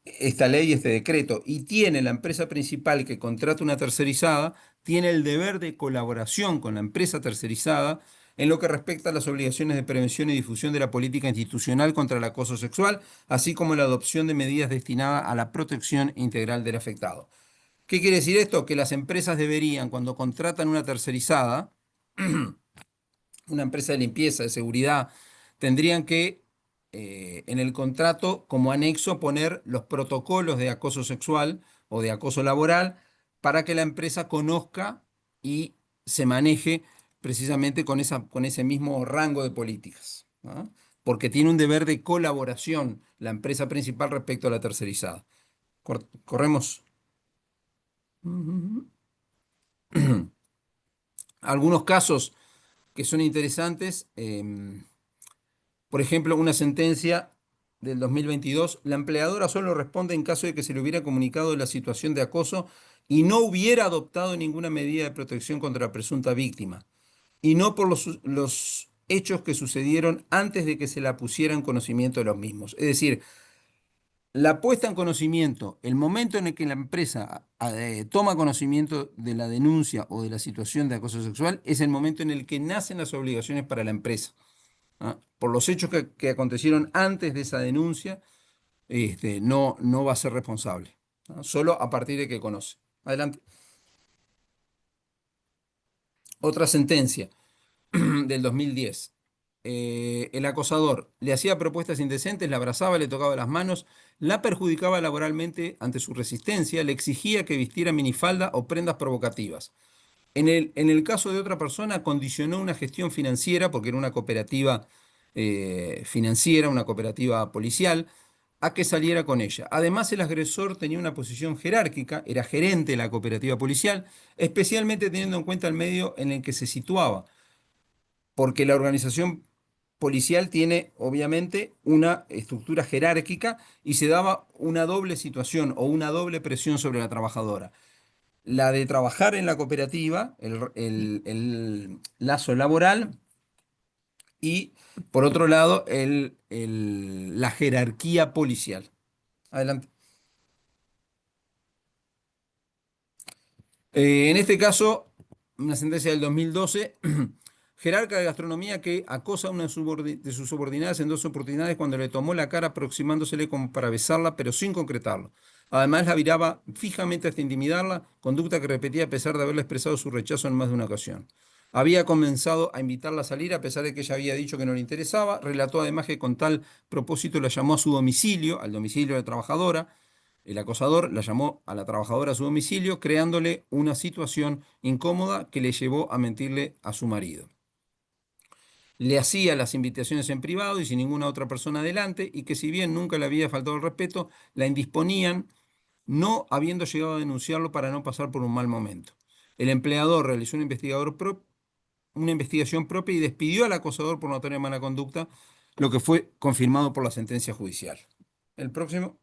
esta ley, este decreto, y tiene la empresa principal que contrata una tercerizada, tiene el deber de colaboración con la empresa tercerizada en lo que respecta a las obligaciones de prevención y difusión de la política institucional contra el acoso sexual, así como la adopción de medidas destinadas a la protección integral del afectado. ¿Qué quiere decir esto? Que las empresas deberían, cuando contratan una tercerizada, una empresa de limpieza, de seguridad, tendrían que en el contrato como anexo poner los protocolos de acoso sexual o de acoso laboral para que la empresa conozca y se maneje precisamente con ese mismo rango de políticas, ¿no? Porque tiene un deber de colaboración la empresa principal respecto a la tercerizada. Corremos algunos casos que son interesantes. Por ejemplo, una sentencia del 2022, la empleadora solo responde en caso de que se le hubiera comunicado la situación de acoso y no hubiera adoptado ninguna medida de protección contra la presunta víctima, y no por los hechos que sucedieron antes de que se la pusiera en conocimiento de los mismos. Es decir, la puesta en conocimiento, el momento en el que la empresa toma conocimiento de la denuncia o de la situación de acoso sexual, es el momento en el que nacen las obligaciones para la empresa. ¿Ah? Por los hechos que acontecieron antes de esa denuncia, no va a ser responsable. ¿Ah? Solo a partir de que conoce. Adelante. Otra sentencia del 2010. El acosador le hacía propuestas indecentes, la abrazaba, le tocaba las manos, la perjudicaba laboralmente ante su resistencia, le exigía que vistiera minifalda o prendas provocativas. En el caso de otra persona, condicionó una gestión financiera, porque era una cooperativa financiera, una cooperativa policial, a que saliera con ella. Además, el agresor tenía una posición jerárquica, era gerente de la cooperativa policial, especialmente teniendo en cuenta el medio en el que se situaba, porque la organización policial tiene obviamente una estructura jerárquica y se daba una doble situación o una doble presión sobre la trabajadora: la de trabajar en la cooperativa, el lazo laboral, y por otro lado la jerarquía policial. Adelante. En este caso, una sentencia del 2012, jerarca de gastronomía que acosa a una de sus subordinadas en dos oportunidades cuando le tomó la cara aproximándosele como para besarla, pero sin concretarlo. Además, la miraba fijamente hasta intimidarla, conducta que repetía a pesar de haberle expresado su rechazo en más de una ocasión. Había comenzado a invitarla a salir a pesar de que ella había dicho que no le interesaba. Relató además que con tal propósito la llamó a su domicilio, al domicilio de la trabajadora. El acosador la llamó a la trabajadora a su domicilio, creándole una situación incómoda que le llevó a mentirle a su marido. Le hacía las invitaciones en privado y sin ninguna otra persona delante, y que si bien nunca le había faltado el respeto, la indisponían, no habiendo llegado a denunciarlo para no pasar por un mal momento. El empleador realizó una investigación propia y despidió al acosador por notoria mala conducta, lo que fue confirmado por la sentencia judicial. El próximo.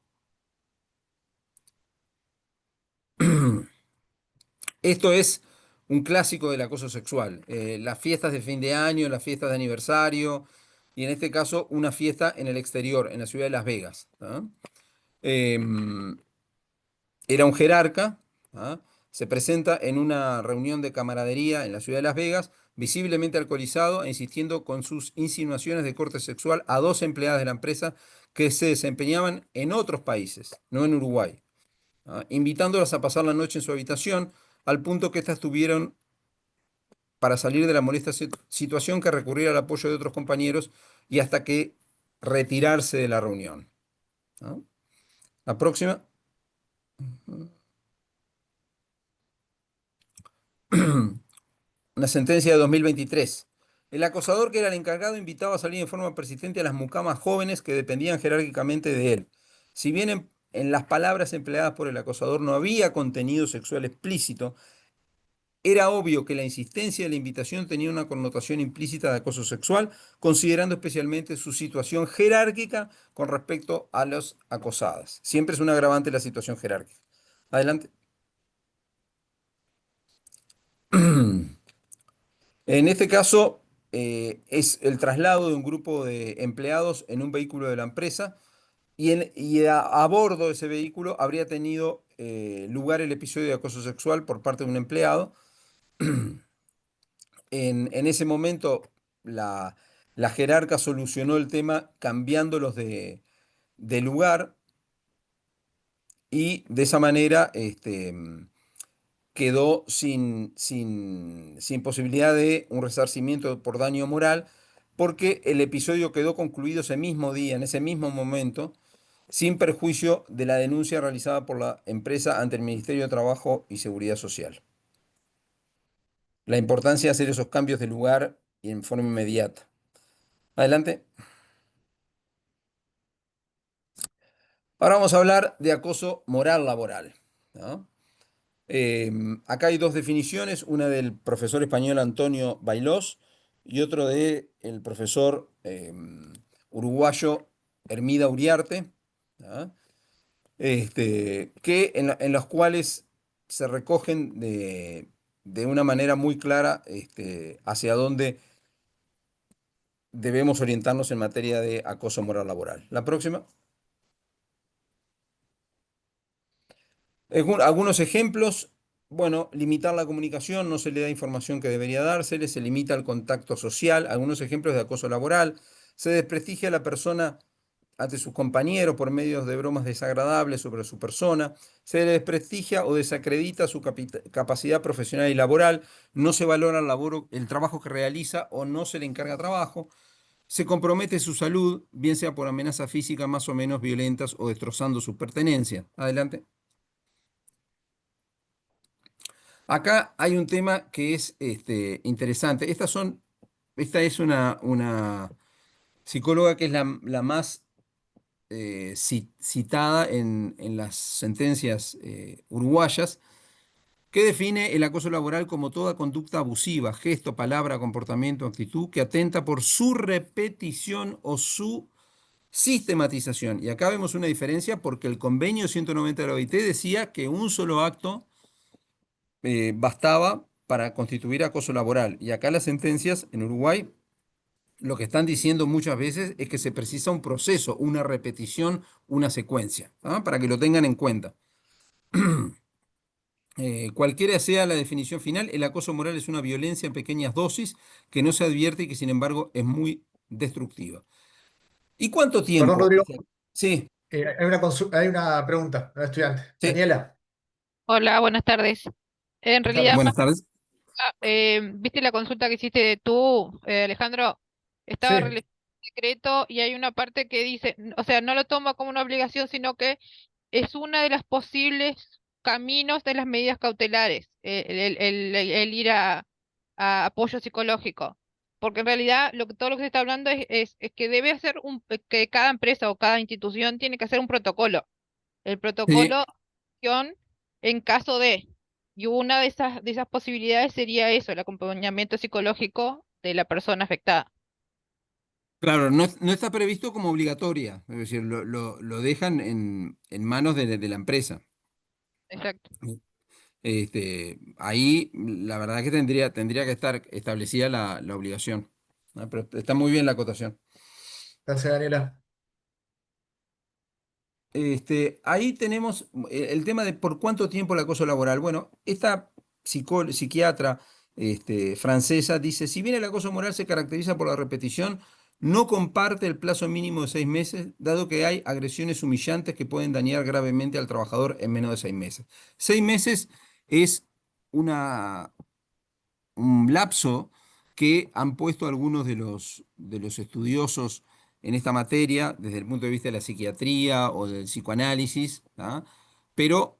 Esto es un clásico del acoso sexual. Las fiestas de fin de año, las fiestas de aniversario, y en este caso una fiesta en el exterior, en la ciudad de Las Vegas. ¿Ah? Em, Era un jerarca. ¿Ah? Se presenta en una reunión de camaradería en la ciudad de Las Vegas, visiblemente alcoholizado e insistiendo con sus insinuaciones de corte sexual a dos empleadas de la empresa que se desempeñaban en otros países, no en Uruguay. ¿Ah? Invitándolas a pasar la noche en su habitación, al punto que éstas tuvieron, para salir de la molesta situación, que recurrir al apoyo de otros compañeros y hasta que retirarse de la reunión. ¿No? La próxima. Una sentencia de 2023. El acosador, que era el encargado, invitaba a salir en forma persistente a las mucamas jóvenes que dependían jerárquicamente de él. Si bien en las palabras empleadas por el acosador no había contenido sexual explícito, era obvio que la insistencia de la invitación tenía una connotación implícita de acoso sexual, considerando especialmente su situación jerárquica con respecto a las acosadas. Siempre es un agravante la situación jerárquica. Adelante. En este caso, es el traslado de un grupo de empleados en un vehículo de la empresa. y a bordo de ese vehículo habría tenido lugar el episodio de acoso sexual por parte de un empleado. En ese momento, la jerarca solucionó el tema cambiándolos de lugar y de esa manera quedó sin posibilidad de un resarcimiento por daño moral, porque el episodio quedó concluido ese mismo día, en ese mismo momento, sin perjuicio de la denuncia realizada por la empresa ante el Ministerio de Trabajo y Seguridad Social. La importancia de hacer esos cambios de lugar y en forma inmediata. Adelante. Ahora vamos a hablar de acoso moral laboral, ¿no? Acá hay dos definiciones, una del profesor español Antonio Bailós y otro del profesor uruguayo Hermida Uriarte, ¿ah? En los cuales se recogen de una manera muy clara hacia dónde debemos orientarnos en materia de acoso moral laboral. La próxima. Algunos ejemplos, bueno, limitar la comunicación, no se le da información que debería dársele, se limita el contacto social, algunos ejemplos de acoso laboral, se desprestigia a la persona ante sus compañeros por medios de bromas desagradables sobre su persona, se le desprestigia o desacredita su capacidad profesional y laboral, no se valora el trabajo que realiza o no se le encarga trabajo, se compromete su salud, bien sea por amenazas físicas más o menos violentas o destrozando su pertenencia. Adelante. Acá hay un tema que es interesante. Esta es una psicóloga que es la más citada en las sentencias uruguayas, que define el acoso laboral como toda conducta abusiva, gesto, palabra, comportamiento, actitud, que atenta por su repetición o su sistematización. Y acá vemos una diferencia porque el convenio 190 de la OIT decía que un solo acto bastaba para constituir acoso laboral. Y acá las sentencias en Uruguay lo que están diciendo muchas veces es que se precisa un proceso, una repetición, una secuencia, ¿ah? Para que lo tengan en cuenta. Cualquiera sea la definición final, el acoso moral es una violencia en pequeñas dosis que no se advierte y que sin embargo es muy destructiva. ¿Y cuánto Perdón, tiempo? Rodrigo, Sí, hay una pregunta, una estudiante. sí. Daniela, Hola, buenas tardes. En buenas realidad, tardes. Buenas tardes. viste la consulta que hiciste tú, Alejandro, estaba Sí, realizando el decreto y hay una parte que dice, o sea, no lo toma como una obligación, sino que es una de las posibles caminos de las medidas cautelares, el ir a apoyo psicológico. Porque en realidad todo lo que se está hablando es que debe hacer que cada empresa o cada institución tiene que hacer un protocolo. El Sí, protocolo de acción en caso de, y una de esas posibilidades sería eso, el acompañamiento psicológico de la persona afectada. claro, no está previsto como obligatoria, es decir, lo dejan en manos de la empresa. Exacto. Ahí la verdad que tendría que estar establecida la obligación. Ah, pero está muy bien la acotación. gracias, Daniela. Ahí tenemos el tema de por cuánto tiempo el acoso laboral. Bueno, esta psiquiatra francesa dice, si bien el acoso moral se caracteriza por la repetición, no comparte el plazo mínimo de 6 meses, dado que hay agresiones humillantes que pueden dañar gravemente al trabajador en menos de 6 meses. 6 meses es una, un lapso que han puesto algunos de los estudiosos en esta materia desde el punto de vista de la psiquiatría o del psicoanálisis, ¿ah? Pero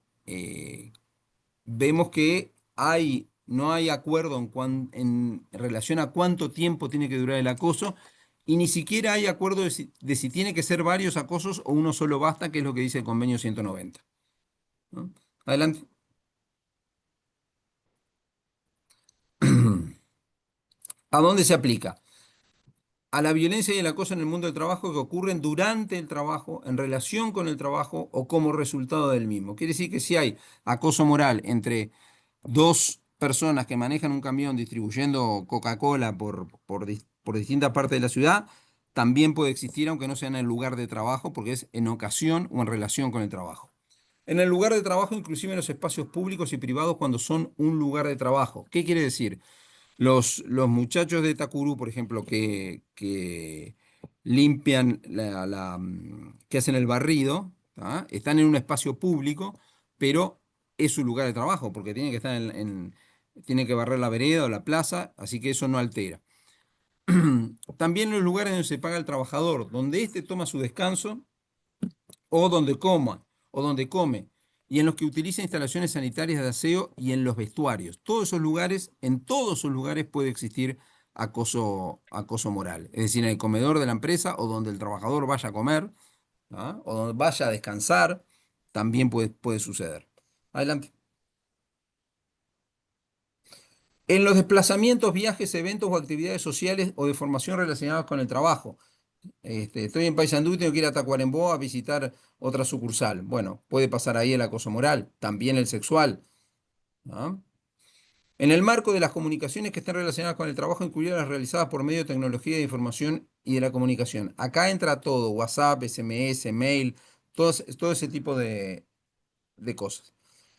vemos que no hay acuerdo en relación a cuánto tiempo tiene que durar el acoso y ni siquiera hay acuerdo de si tiene que ser varios acosos o uno solo basta, que es lo que dice el convenio 190, ¿no? Adelante. ¿A dónde se aplica? A la violencia y el acoso en el mundo del trabajo que ocurren durante el trabajo, en relación con el trabajo o como resultado del mismo. Quiere decir que si hay acoso moral entre dos personas que manejan un camión distribuyendo Coca-Cola por distintas partes de la ciudad, también puede existir, aunque no sea en el lugar de trabajo, porque es en ocasión o en relación con el trabajo. En el lugar de trabajo, inclusive en los espacios públicos y privados, cuando son un lugar de trabajo. ¿Qué quiere decir? Los muchachos de Tacurú, por ejemplo, que limpian, que hacen el barrido, ¿tá? Están en un espacio público, pero es su lugar de trabajo, porque tienen que estar tienen que barrer la vereda o la plaza, así que eso no altera. También los lugares donde se paga el trabajador, donde éste toma su descanso o donde coma o donde come, y en los que utiliza instalaciones sanitarias de aseo y en los vestuarios. Todos esos lugares, en todos esos lugares puede existir acoso moral. Es decir, en el comedor de la empresa o donde el trabajador vaya a comer, ¿ah? O donde vaya a descansar, también puede suceder. Adelante. En los desplazamientos, viajes, eventos o actividades sociales o de formación relacionadas con el trabajo. Estoy en Paysandú y tengo que ir a Tacuarembó a visitar otra sucursal. Bueno, puede pasar ahí el acoso moral, también el sexual. ¿Ah? En el marco de las comunicaciones que estén relacionadas con el trabajo, incluidas las realizadas por medio de tecnología de información y de la comunicación. Acá entra todo, WhatsApp, SMS, mail, todo ese tipo de cosas.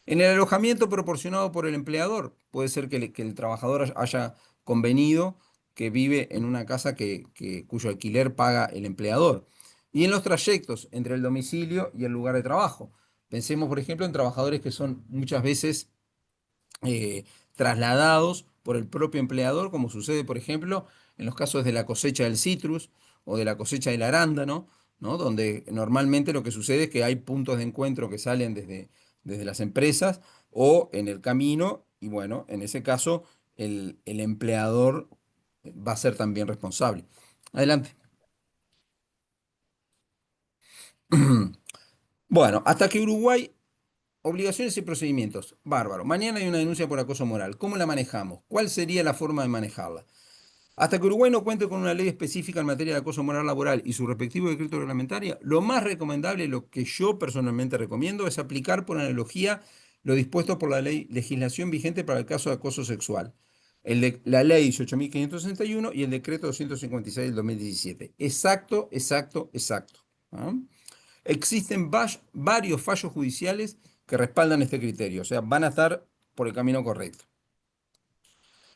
En el alojamiento proporcionado por el empleador, puede ser que el trabajador haya convenido que vive en una casa cuyo alquiler paga el empleador. Y en los trayectos entre el domicilio y el lugar de trabajo. Pensemos, por ejemplo, en trabajadores que son muchas veces eh, trasladados por el propio empleador, como sucede, por ejemplo, en los casos de la cosecha del citrus o de la cosecha del arándano, ¿no? Donde normalmente lo que sucede es que hay puntos de encuentro que salen desde las empresas o en el camino, y bueno, en ese caso el empleador va a ser también responsable. Adelante. Bueno, hasta que Uruguay. Obligaciones y procedimientos. Bárbaro. Mañana hay una denuncia por acoso moral. ¿Cómo la manejamos? ¿Cuál sería la forma de manejarla? Hasta que Uruguay no cuente con una ley específica en materia de acoso moral laboral y su respectivo decreto reglamentario, lo más recomendable, lo que yo personalmente recomiendo, es aplicar por analogía lo dispuesto por la legislación vigente para el caso de acoso sexual. La ley 18.561 y el decreto 256 del 2017. Exacto, exacto, exacto. ¿Ah? Existen varios fallos judiciales que respaldan este criterio, o sea, van a estar por el camino correcto.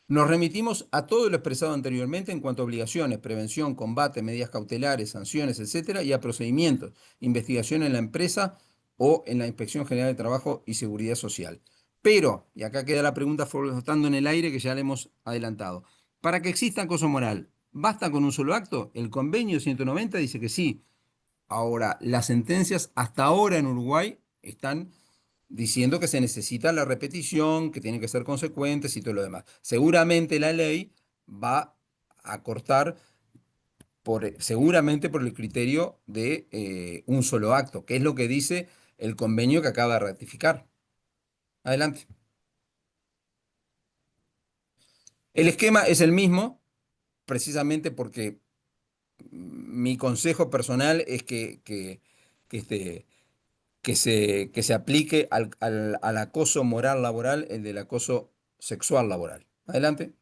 Nos remitimos a todo lo expresado anteriormente en cuanto a obligaciones, prevención, combate, medidas cautelares, sanciones, etcétera, y a procedimientos, investigación en la empresa o en la Inspección General de Trabajo y Seguridad Social. Pero, y acá queda la pregunta flotando en el aire que ya le hemos adelantado, para que exista acoso moral, ¿basta con un solo acto? El convenio 190 dice que sí. Ahora, las sentencias hasta ahora en Uruguay están diciendo que se necesita la repetición, que tienen que ser consecuentes y todo lo demás. Seguramente la ley va a cortar seguramente por el criterio de un solo acto, que es lo que dice el convenio que acaba de ratificar. Adelante. El esquema es el mismo, precisamente porque mi consejo personal es que que se aplique al acoso moral laboral, el del acoso sexual laboral. Adelante.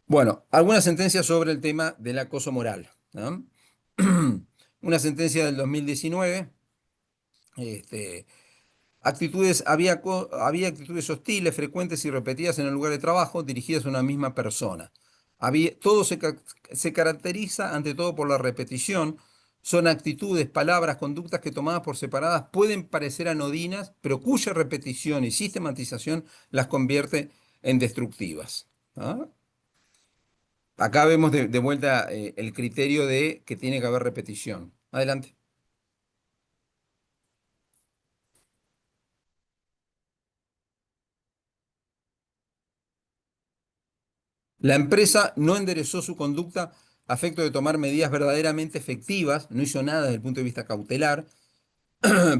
Bueno, algunas sentencias sobre el tema del acoso moral, ¿no? Una sentencia del 2019, este, había actitudes hostiles, frecuentes y repetidas en el lugar de trabajo, dirigidas a una misma persona. Todo se caracteriza ante todo por la repetición. Son actitudes, palabras, conductas que tomadas por separadas pueden parecer anodinas, pero cuya repetición y sistematización las convierte en destructivas. ¿Ah? Acá vemos de vuelta el criterio de que tiene que haber repetición. Adelante. La empresa no enderezó su conducta a efecto de tomar medidas verdaderamente efectivas, no hizo nada desde el punto de vista cautelar,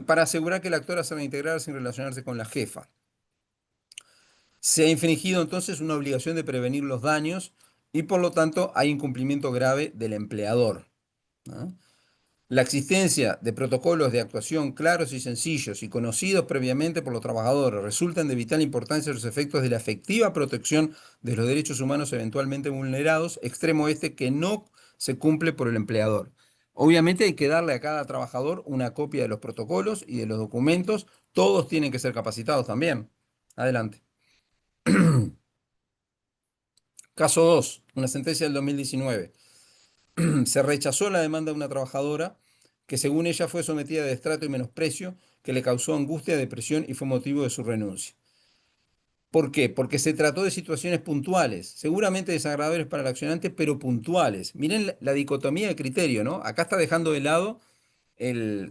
para asegurar que el actor se reintegrara sin relacionarse con la jefa. Se ha infringido entonces una obligación de prevenir los daños y por lo tanto hay incumplimiento grave del empleador, ¿no? La existencia de protocolos de actuación claros y sencillos y conocidos previamente por los trabajadores resultan de vital importancia los efectos de la efectiva protección de los derechos humanos eventualmente vulnerados, extremo este que no se cumple por el empleador. Obviamente hay que darle a cada trabajador una copia de los protocolos y de los documentos. Todos tienen que ser capacitados también. Adelante. Caso 2, una sentencia del 2019. Se rechazó la demanda de una trabajadora que según ella fue sometida a destrato y menosprecio que le causó angustia, depresión y fue motivo de su renuncia. ¿Por qué? Porque se trató de situaciones puntuales, seguramente desagradables para el accionante, pero puntuales. Miren la dicotomía de criterio, ¿no? Acá está dejando de lado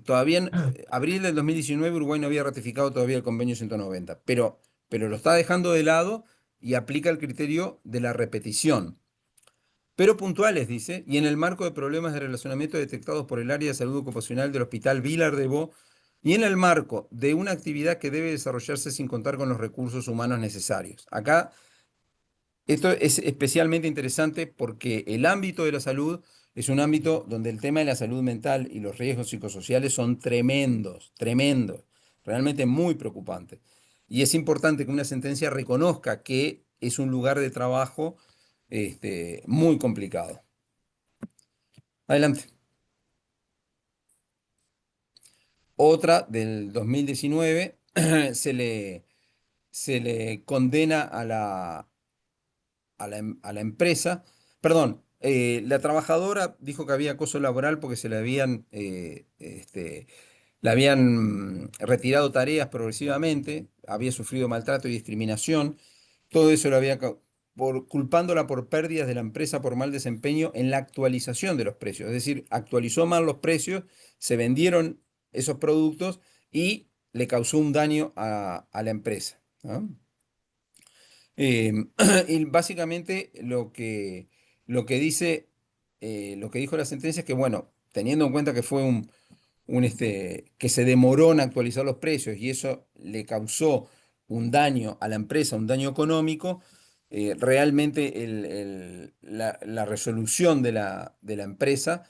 todavía en abril del 2019 Uruguay no había ratificado todavía el convenio 190, pero lo está dejando de lado y aplica el criterio de la repetición. Pero puntuales, dice, y en el marco de problemas de relacionamiento detectados por el área de salud ocupacional del Hospital Vilar de Bo, y en el marco de una actividad que debe desarrollarse sin contar con los recursos humanos necesarios. Acá, esto es especialmente interesante porque el ámbito de la salud es un ámbito donde el tema de la salud mental y los riesgos psicosociales son tremendos, tremendos, realmente muy preocupantes. Y es importante que una sentencia reconozca que es un lugar de trabajo muy complicado. Adelante. Otra del 2019, se le condena a la empresa, perdón, la trabajadora dijo que había acoso laboral porque se le habían retirado tareas progresivamente, había sufrido maltrato y discriminación, todo eso lo había culpándola por pérdidas de la empresa por mal desempeño en la actualización de los precios, es decir, actualizó mal los precios, se vendieron esos productos y le causó un daño a la empresa, ¿no? Y básicamente lo que dijo la sentencia es que, bueno, teniendo en cuenta que fue que se demoró en actualizar los precios y eso le causó un daño a la empresa, un daño económico, realmente la resolución de la empresa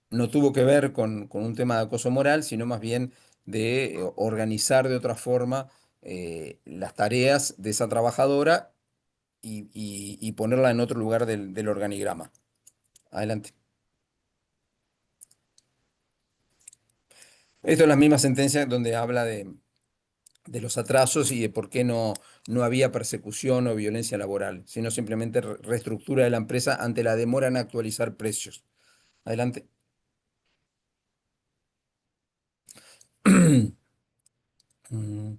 no tuvo que ver con un tema de acoso moral, sino más bien de organizar de otra forma las tareas de esa trabajadora y ponerla en otro lugar del organigrama. Adelante. Esto es la misma sentencia donde habla de los atrasos y de por qué no había persecución o violencia laboral, sino simplemente reestructura de la empresa ante la demora en actualizar precios. Adelante. Mm,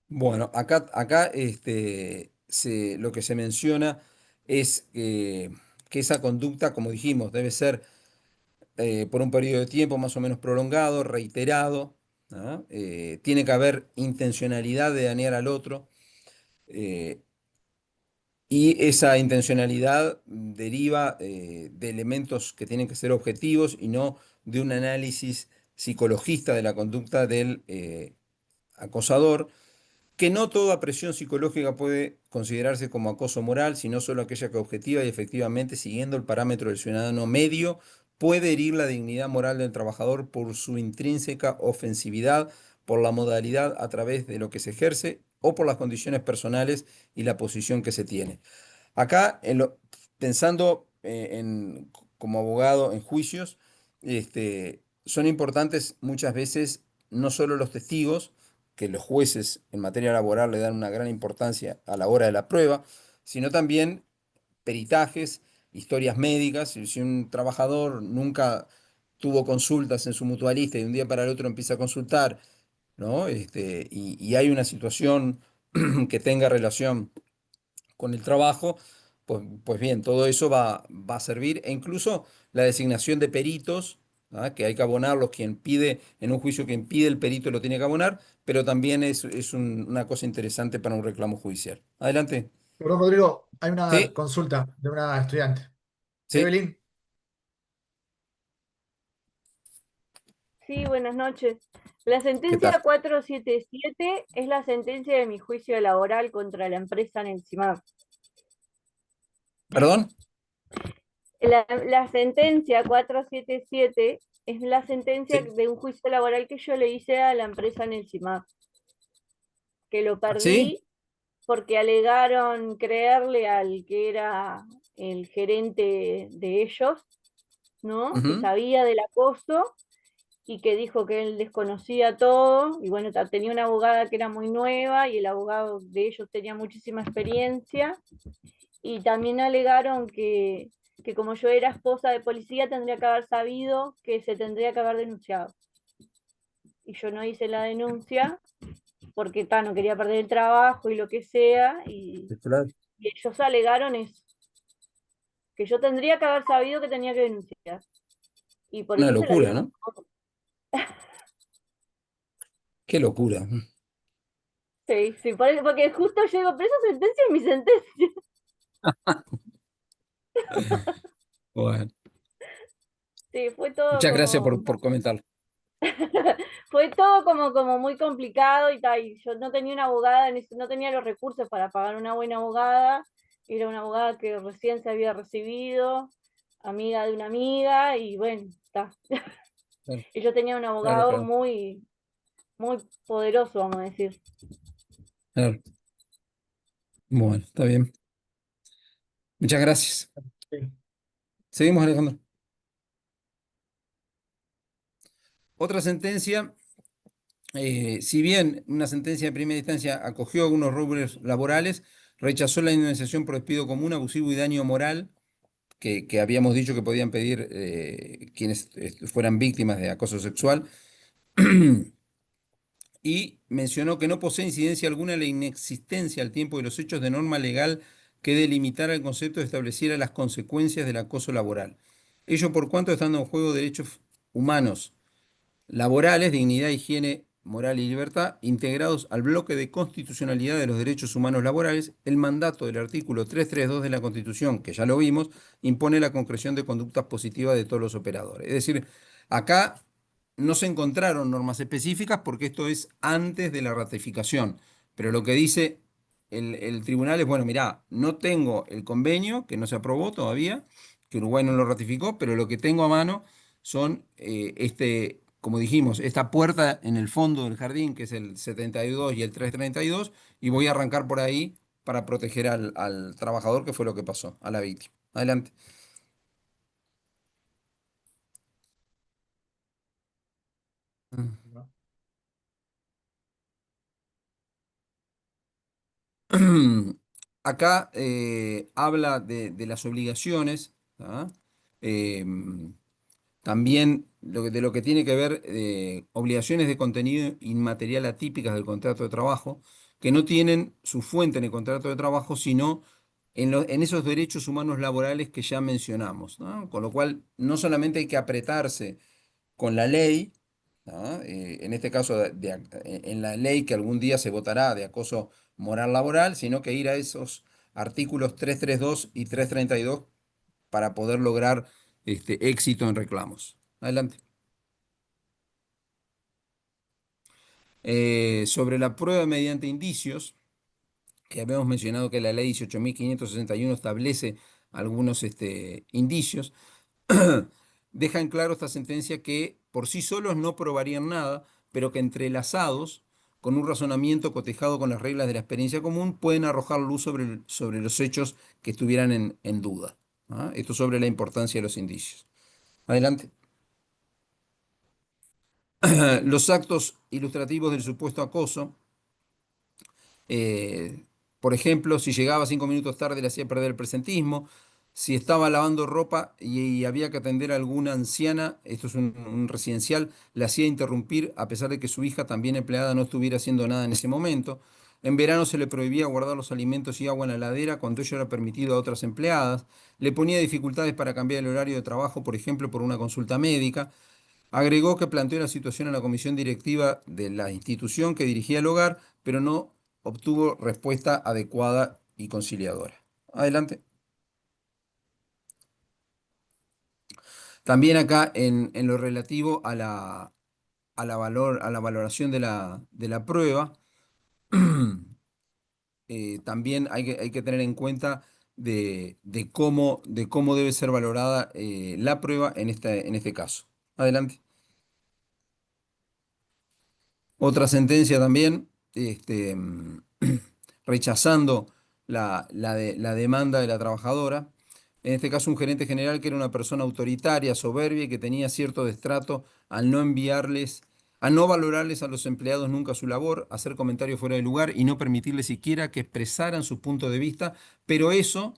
Bueno, acá lo que se menciona es que esa conducta, como dijimos, debe ser por un periodo de tiempo más o menos prolongado, reiterado, ¿ah? Tiene que haber intencionalidad de dañar al otro. eh, Y esa intencionalidad deriva de elementos que tienen que ser objetivos y no de un análisis psicologista de la conducta del acosador, que no toda presión psicológica puede considerarse como acoso moral, sino solo aquella que objetiva y efectivamente, siguiendo el parámetro del ciudadano medio, puede herir la dignidad moral del trabajador por su intrínseca ofensividad, por la modalidad a través de lo que se ejerce o por las condiciones personales y la posición que se tiene. Acá, pensando como abogado en juicios, son importantes muchas veces no solo los testigos, que los jueces en materia laboral le dan una gran importancia a la hora de la prueba, sino también peritajes, historias médicas. Si un trabajador nunca tuvo consultas en su mutualista y de un día para el otro empieza a consultar, ¿no? Y hay una situación que tenga relación con el trabajo, pues bien, todo eso va a servir, e incluso la designación de peritos, ¿ah? Que hay que abonarlos, en un juicio quien pide el perito lo tiene que abonar, pero también es una cosa interesante para un reclamo judicial. Adelante. Perdón, Rodrigo, hay una Sí, consulta de una estudiante. sí, Evelyn, Sí, buenas noches. La ¿qué sentencia tal? 477 es la sentencia de mi juicio laboral contra la empresa Nelsimar. ¿Perdón? La sentencia 477 es la sentencia Sí. de un juicio laboral que yo le hice a la empresa en el CIMAC, que lo ¿Ah, sí? perdí porque alegaron creerle al que era el gerente de ellos, ¿no? Que Ujú. sabía del acoso y que dijo que él desconocía todo, y bueno, tenía una abogada que era muy nueva y el abogado de ellos tenía muchísima experiencia, y también alegaron que como yo era esposa de policía tendría que haber sabido que se tendría que haber denunciado. Y yo no hice la denuncia porque no quería perder el trabajo y lo que sea, Claro. y ellos alegaron eso, que yo tendría que haber sabido que tenía que denunciar. Y por Una eso se la locura, dieron. ¿no? Qué locura. Sí, sí, porque justo llego, pero esa sentencia es mi sentencia. Bueno, Sí, fue todo muchas gracias como, por comentarlo. fue todo como muy complicado y tal. Y yo no tenía una abogada, no tenía los recursos para pagar una buena abogada. Era una abogada que recién se había recibido, amiga de una amiga, y bueno, está. Claro, Y yo tenía un claro, abogado claro, muy, muy poderoso, vamos a decir. claro. Bueno, está bien. Muchas gracias. Sí. Seguimos, Alejandro. Otra sentencia, si bien una sentencia de primera instancia acogió algunos rubros laborales, rechazó la indemnización por despido común, abusivo y daño moral que habíamos dicho que podían pedir quienes fueran víctimas de acoso sexual. Y mencionó que no posee incidencia alguna la inexistencia al tiempo de los hechos de norma legal que delimitara el concepto de estableciera las consecuencias del acoso laboral. Ello por cuanto estando en juego derechos humanos laborales, dignidad, higiene, moral y libertad, integrados al bloque de constitucionalidad de los derechos humanos laborales, el mandato del artículo 332 de la Constitución, que ya lo vimos, impone la concreción de conductas positivas de todos los operadores. Es decir, acá no se encontraron normas específicas porque esto es antes de la ratificación, pero lo que dice el tribunal es, bueno, mirá, no tengo el convenio, que no se aprobó todavía, que Uruguay no lo ratificó, pero lo que tengo a mano son, como dijimos, esta puerta en el fondo del jardín, que es el 72 y el 332, y voy a arrancar por ahí para proteger al trabajador, que fue lo que pasó, a la víctima. Adelante. ¿No? Acá habla de las obligaciones, ¿ah? Em, También de lo que tiene que ver obligaciones de contenido inmaterial atípicas del contrato de trabajo, que no tienen su fuente en el contrato de trabajo, sino en esos derechos humanos laborales que ya mencionamos, ¿no? Con lo cual, no solamente hay que apretarse con la ley, ¿no? En este caso, en la ley que algún día se votará de acoso moral laboral, sino que ir a esos artículos 332 y 332 para poder lograr éxito en reclamos. Adelante. Sobre la prueba mediante indicios, que habíamos mencionado que la ley 18.561 establece algunos indicios, deja en claro esta sentencia que por sí solos no probarían nada, pero que entrelazados, con un razonamiento cotejado con las reglas de la experiencia común, pueden arrojar luz sobre los hechos que estuvieran en duda. ¿Ah? Esto sobre la importancia de los indicios. Adelante. Los actos ilustrativos del supuesto acoso, eh, por ejemplo, si llegaba 5 minutos tarde le hacía perder el presentismo, si estaba lavando ropa y había que atender a alguna anciana, esto es un residencial, le hacía interrumpir a pesar de que su hija, también empleada, no estuviera haciendo nada en ese momento. En verano se le prohibía guardar los alimentos y agua en la heladera cuando ello era permitido a otras empleadas. Le ponía dificultades para cambiar el horario de trabajo, por ejemplo, por una consulta médica. Agregó que planteó la situación a la comisión directiva de la institución que dirigía el hogar, pero no obtuvo respuesta adecuada y conciliadora. Adelante. También acá en lo relativo a la valoración de la prueba, también hay que tener en cuenta de cómo debe ser valorada la prueba en este caso. Adelante. Otra sentencia también, rechazando la demanda de la trabajadora. En este caso, un gerente general que era una persona autoritaria, soberbia y que tenía cierto destrato al no enviarles, a no valorarles a los empleados nunca su labor, hacer comentarios fuera de lugar y no permitirles siquiera que expresaran su punto de vista. Pero eso,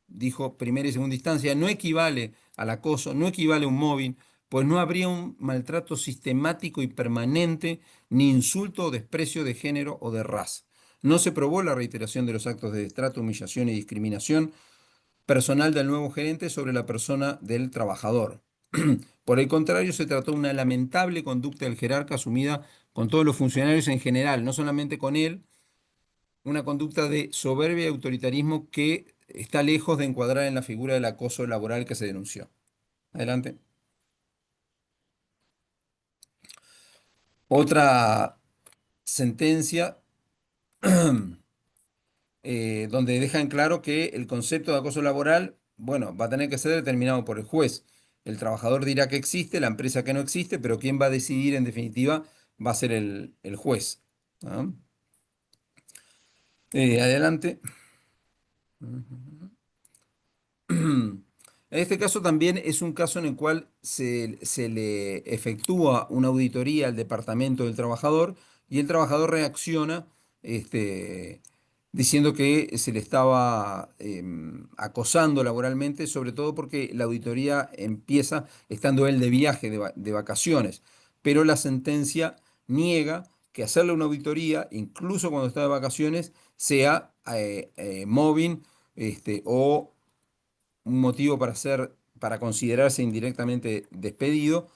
dijo primera y segunda instancia, no equivale al acoso, no equivale a un mobbing, pues no habría un maltrato sistemático y permanente ni insulto o desprecio de género o de raza. No se probó la reiteración de los actos de destrato, humillación y discriminación personal del nuevo gerente sobre la persona del trabajador. Por el contrario, se trató de una lamentable conducta del jerarca asumida con todos los funcionarios en general, no solamente con él, una conducta de soberbia y autoritarismo que está lejos de encuadrar en la figura del acoso laboral que se denunció. Adelante. Otra sentencia donde dejan claro que el concepto de acoso laboral, bueno, va a tener que ser determinado por el juez. El trabajador dirá que existe, la empresa que no existe, pero quien va a decidir en definitiva va a ser el juez. ¿Ah? Adelante. En este caso también es un caso en el cual se le efectúa una auditoría al departamento del trabajador y el trabajador reacciona este, diciendo que se le estaba acosando laboralmente, sobre todo porque la auditoría empieza estando él de viaje, de vacaciones, pero la sentencia niega que hacerle una auditoría, incluso cuando está de vacaciones, sea mobbing o un motivo para considerarse indirectamente despedido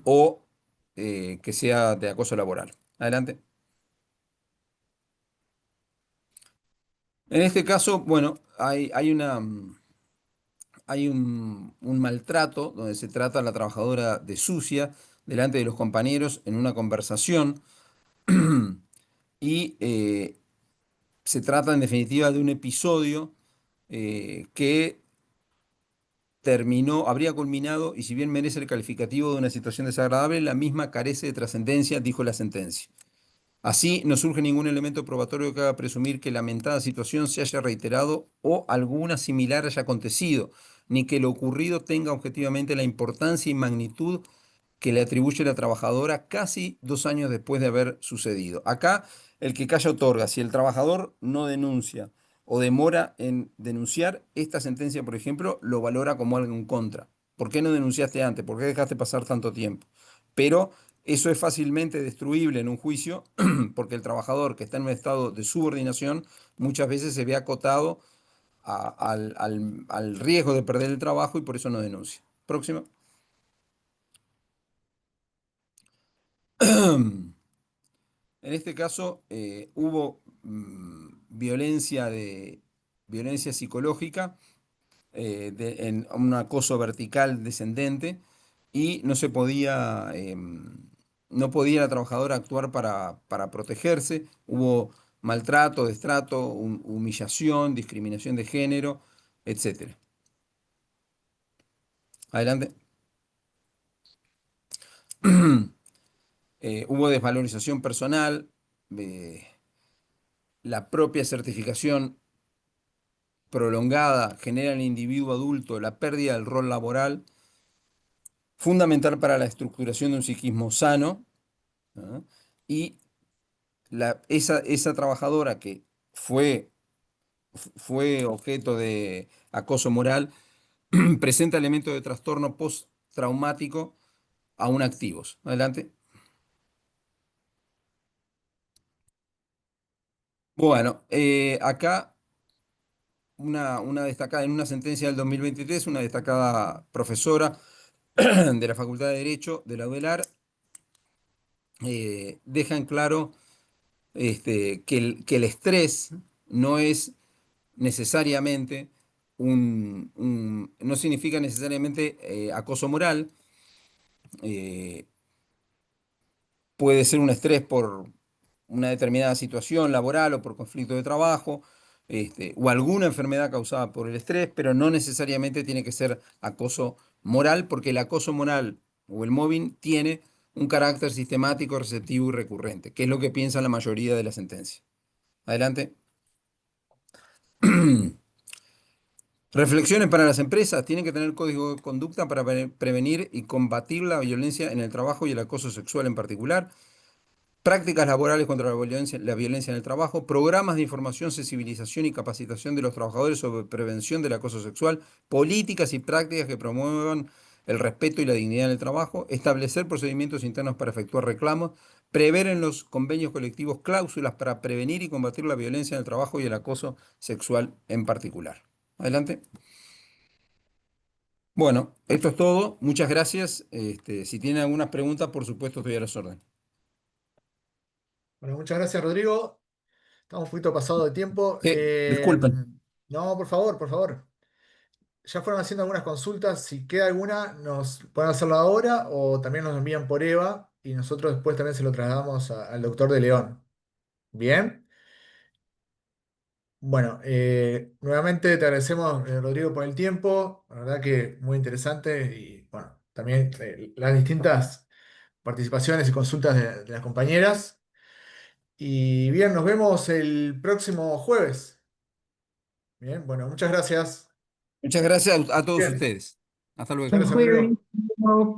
o que sea de acoso laboral. Adelante. En este caso, bueno, hay un maltrato donde se trata a la trabajadora de sucia delante de los compañeros en una conversación y se trata en definitiva de un episodio que habría culminado, y si bien merece el calificativo de una situación desagradable, la misma carece de trascendencia, dijo la sentencia. Así, no surge ningún elemento probatorio que haga presumir que la lamentada situación se haya reiterado o alguna similar haya acontecido, ni que lo ocurrido tenga objetivamente la importancia y magnitud que le atribuye la trabajadora casi 2 años después de haber sucedido. Acá, el que calla otorga. Si el trabajador no denuncia o demora en denunciar, esta sentencia, por ejemplo, lo valora como algo en contra. ¿Por qué no denunciaste antes? ¿Por qué dejaste pasar tanto tiempo? Pero eso es fácilmente destruible en un juicio porque el trabajador que está en un estado de subordinación muchas veces se ve acotado al riesgo de perder el trabajo y por eso no denuncia. Próximo. En este caso hubo violencia psicológica en un acoso vertical descendente y no podía la trabajadora actuar para protegerse. Hubo maltrato, destrato, humillación, discriminación de género, etcétera. Adelante. Hubo desvalorización personal, la propia certificación prolongada genera en el individuo adulto la pérdida del rol laboral, fundamental para la estructuración de un psiquismo sano, ¿ah? Y esa trabajadora que fue, fue objeto de acoso moral presenta elementos de trastorno postraumático aún activos. Adelante. Bueno, acá una destacada, en una sentencia del 2023, una destacada profesora de la Facultad de Derecho de la UDELAR deja en claro que el estrés no es necesariamente no significa necesariamente acoso moral. eh, Puede ser un estrés por una determinada situación laboral o por conflicto de trabajo, o alguna enfermedad causada por el estrés, pero no necesariamente tiene que ser acoso moral, porque el acoso moral o el mobbing tiene un carácter sistemático, receptivo y recurrente, que es lo que piensa la mayoría de las sentencias. Adelante. Reflexiones para las empresas. Tienen que tener código de conducta para prevenir y combatir la violencia en el trabajo y el acoso sexual en particular. Prácticas laborales contra la violencia en el trabajo, programas de información, sensibilización y capacitación de los trabajadores sobre prevención del acoso sexual, políticas y prácticas que promuevan el respeto y la dignidad en el trabajo, establecer procedimientos internos para efectuar reclamos, prever en los convenios colectivos cláusulas para prevenir y combatir la violencia en el trabajo y el acoso sexual en particular. Adelante. Bueno, esto es todo. Muchas gracias. Si tienen algunas preguntas, por supuesto, estoy a las órdenes. Bueno, muchas gracias, Rodrigo. Estamos un poquito pasado de tiempo. Disculpen. No, por favor, por favor. Ya fueron haciendo algunas consultas. Si queda alguna, nos pueden hacerlo ahora o también nos envían por EVA y nosotros después también se lo trasladamos al doctor de León. Bien. Bueno, nuevamente te agradecemos, Rodrigo, por el tiempo. La verdad que muy interesante y bueno, también las distintas participaciones y consultas de las compañeras. Y bien, nos vemos el próximo jueves. Bien, bueno, muchas gracias. Muchas gracias a todos Bien, ustedes. Hasta luego. muchas gracias, Rodrigo.